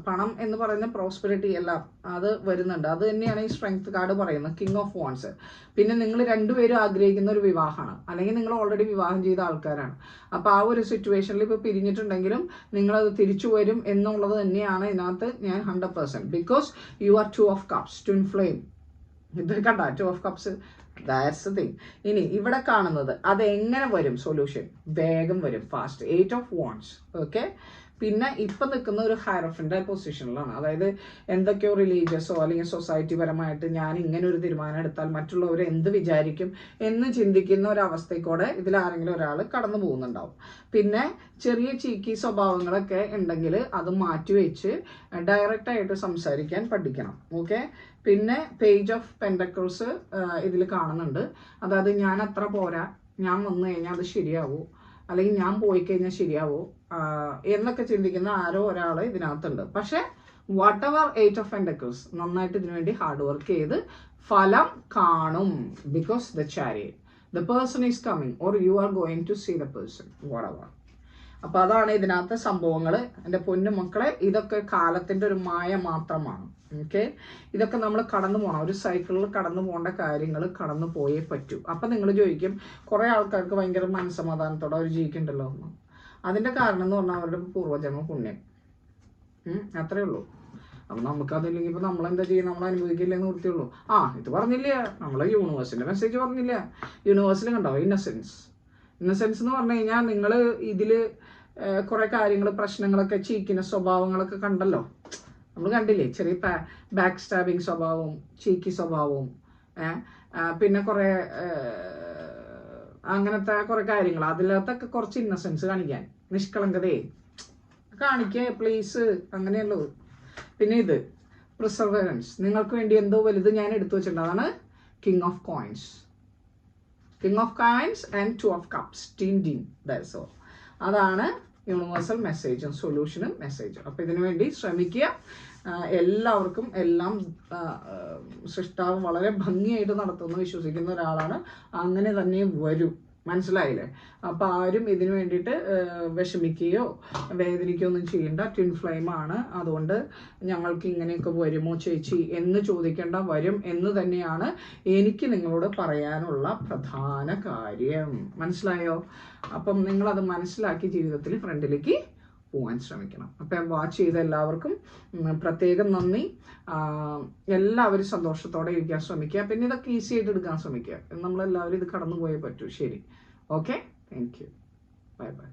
പണം എന്ന് പറയുന്ന പ്രോസ്പെറിറ്റി എല്ലാം അത് വരുന്നുണ്ട്. അത് തന്നെയാണ് ഈ സ്ട്രെങ്ത് കാർഡ് പറയുന്നത്, കിങ് ഓഫ് വാൺസ്. പിന്നെ നിങ്ങൾ രണ്ടുപേരും ആഗ്രഹിക്കുന്ന ഒരു വിവാഹമാണ്, അല്ലെങ്കിൽ നിങ്ങൾ ഓൾറെഡി വിവാഹം ചെയ്ത ആൾക്കാരാണ്. അപ്പോൾ ആ ഒരു സിറ്റുവേഷനിൽ ഇപ്പോൾ പിരിഞ്ഞിട്ടുണ്ടെങ്കിലും നിങ്ങളത് തിരിച്ചു വരും എന്നുള്ളത് തന്നെയാണ് ഇതിനകത്ത് ഞാൻ 100%. Because you are 2 of cups, twin flame. ഇത് കണ്ട 2 of cups, that's the thing. ഇനി ഇവിടെ കാണുന്നത് അതെങ്ങനെ വരും സൊല്യൂഷൻ? വേഗം വരും, ഫാസ്റ്റ്. 8 of wands. ഓക്കെ, പിന്നെ ഇപ്പം നിൽക്കുന്ന ഒരു ഹയറഫിൻ്റെ പൊസിഷനിലാണ്. അതായത് എന്തൊക്കെയോ റിലീജിയസോ അല്ലെങ്കിൽ സൊസൈറ്റി പരമായിട്ട് ഞാൻ ഇങ്ങനെ ഒരു തീരുമാനം എടുത്താൽ മറ്റുള്ളവർ എന്ത് വിചാരിക്കും എന്ന് ചിന്തിക്കുന്ന ഒരവസ്ഥയ്ക്കൂടെ ഇതിലാരെങ്കിലും ഒരാൾ കടന്നു പോകുന്നുണ്ടാവും. പിന്നെ ചെറിയ ചീക്കി സ്വഭാവങ്ങളൊക്കെ ഉണ്ടെങ്കിൽ അത് മാറ്റിവെച്ച് ഡയറക്റ്റായിട്ട് സംസാരിക്കാൻ പഠിക്കണം. ഓക്കെ, പിന്നെ പേജ് ഓഫ് പെൻഡക്കിൾസ് ഇതിൽ കാണുന്നുണ്ട്. അതായത് ഞാൻ അത്ര പോരാ, ഞാൻ വന്നു കഴിഞ്ഞാൽ അത് ശരിയാവൂ, അല്ലെങ്കിൽ ഞാൻ പോയി കഴിഞ്ഞാൽ ശരിയാവോ എന്നൊക്കെ ചിന്തിക്കുന്ന ആരോ ഒരാൾ ഇതിനകത്തുണ്ട്. പക്ഷെ വാട്ട് എവർ 8 ഓഫ് പെൻഡക്കിൾസ് നന്നായിട്ട് ഇതിനു വേണ്ടി ഹാർഡ് വർക്ക് ചെയ്ത് ഫലം കാണും. Because the chariot, the person is coming or you are going to see the person, whatever. അപ്പോൾ അതാണ് ഇതിനകത്തെ സംഭവങ്ങൾ. എൻ്റെ പൊന്നു മക്കളെ, ഇതൊക്കെ കാലത്തിൻ്റെ ഒരു മായ മാത്രമാണ്. ഓക്കെ, ഇതൊക്കെ നമ്മൾ കടന്നു പോകണം. ഒരു സൈക്കിളിൽ കടന്നു പോകേണ്ട കാര്യങ്ങൾ കടന്നു പോയേ പറ്റൂ. അപ്പം നിങ്ങൾ ചോദിക്കും, കുറേ ആൾക്കാർക്ക് ഭയങ്കര മനസ്സമാധാനത്തോടെ അവർ ജീവിക്കണ്ടല്ലോ എന്ന്. അതിൻ്റെ കാരണം എന്ന് പറഞ്ഞാൽ അവരുടെ പൂർവ്വജന്മ പുണ്യം. അത്രേ ഉള്ളൂ. അപ്പം നമുക്കതില്ലെങ്കിൽ ഇപ്പോൾ നമ്മളെന്താ ചെയ്യുക? നമ്മൾ അനുഭവിക്കില്ലെന്ന് വൃത്തിയുള്ളൂ. ഇത് പറഞ്ഞില്ല, നമ്മൾ യൂണിവേഴ്സിൻ്റെ മെസ്സേജ് പറഞ്ഞില്ല. യൂണിവേഴ്സിൽ കണ്ടോ ഇന്നസെൻസ് എന്ന് പറഞ്ഞു കഴിഞ്ഞാൽ നിങ്ങൾ ഇതിൽ കുറേ കാര്യങ്ങൾ, പ്രശ്നങ്ങളൊക്കെ, ചീക്കുന്ന സ്വഭാവങ്ങളൊക്കെ കണ്ടല്ലോ. നമ്മൾ കണ്ടില്ലേ, ചെറിയ ബാക്ക് സ്റ്റാബിങ് സ്വഭാവവും ചീക്കി സ്വഭാവവും പിന്നെ കുറേ അങ്ങനത്തെ കുറേ കാര്യങ്ങൾ, അതിലകത്തൊക്കെ കുറച്ച് ഇന്നസെൻസ് കാണിക്കാൻ, നിഷ്കളങ്കതയെ കാണിക്കുക പ്ലീസ്, അങ്ങനെയല്ലോ. പിന്നെ ഇത് പ്രിസർവറൻസ്, നിങ്ങൾക്ക് വേണ്ടി എന്തോ വലുത് ഞാൻ എടുത്തു വെച്ചിട്ടുണ്ട്. അതാണ് king of coins and 2 of cups, that's all. അതാണ് യൂണിവേഴ്സൽ മെസ്സേജും സൊല്യൂഷനും മെസ്സേജും. അപ്പോൾ ഇതിനു വേണ്ടി ശ്രമിക്കുക. എല്ലാവർക്കും എല്ലാം സൃഷ്ടാവ് വളരെ ഭംഗിയായിട്ട് നടത്തുമെന്ന് വിശ്വസിക്കുന്ന ഒരാളാണ്. അങ്ങനെ തന്നെ വരും, മനസ്സിലായില്ലേ? അപ്പോൾ ആരും ഇതിനു വേണ്ടിയിട്ട് വിഷമിക്കുകയോ വേദനിക്കുകയോ ഒന്നും ചെയ്യേണ്ട. ട്വിൻ ഫ്ലെയിം ആണ്, അതുകൊണ്ട് ഞങ്ങൾക്ക് ഇങ്ങനെയൊക്കെ വരുമോ ചേച്ചി എന്ന് ചോദിക്കേണ്ട, വരും എന്ന് തന്നെയാണ് എനിക്ക് നിങ്ങളോട് പറയാനുള്ള പ്രധാന കാര്യം. മനസ്സിലായോ? അപ്പം നിങ്ങളത് മനസ്സിലാക്കി ജീവിതത്തിൽ ഫ്രണ്ടിലേക്ക് പോകാൻ ശ്രമിക്കണം. അപ്പം വാച്ച് ചെയ്ത എല്ലാവർക്കും പ്രത്യേകം നന്ദി. എല്ലാവരും സന്തോഷത്തോടെ ഇരിക്കാൻ ശ്രമിക്കുക. പിന്നെ ഇതൊക്കെ ഈസി ആയിട്ട് എടുക്കാൻ ശ്രമിക്കുക. നമ്മളെല്ലാവരും ഇത് കടന്നു പോയേ പറ്റൂ. ശരി, okay, thank you, bye bye.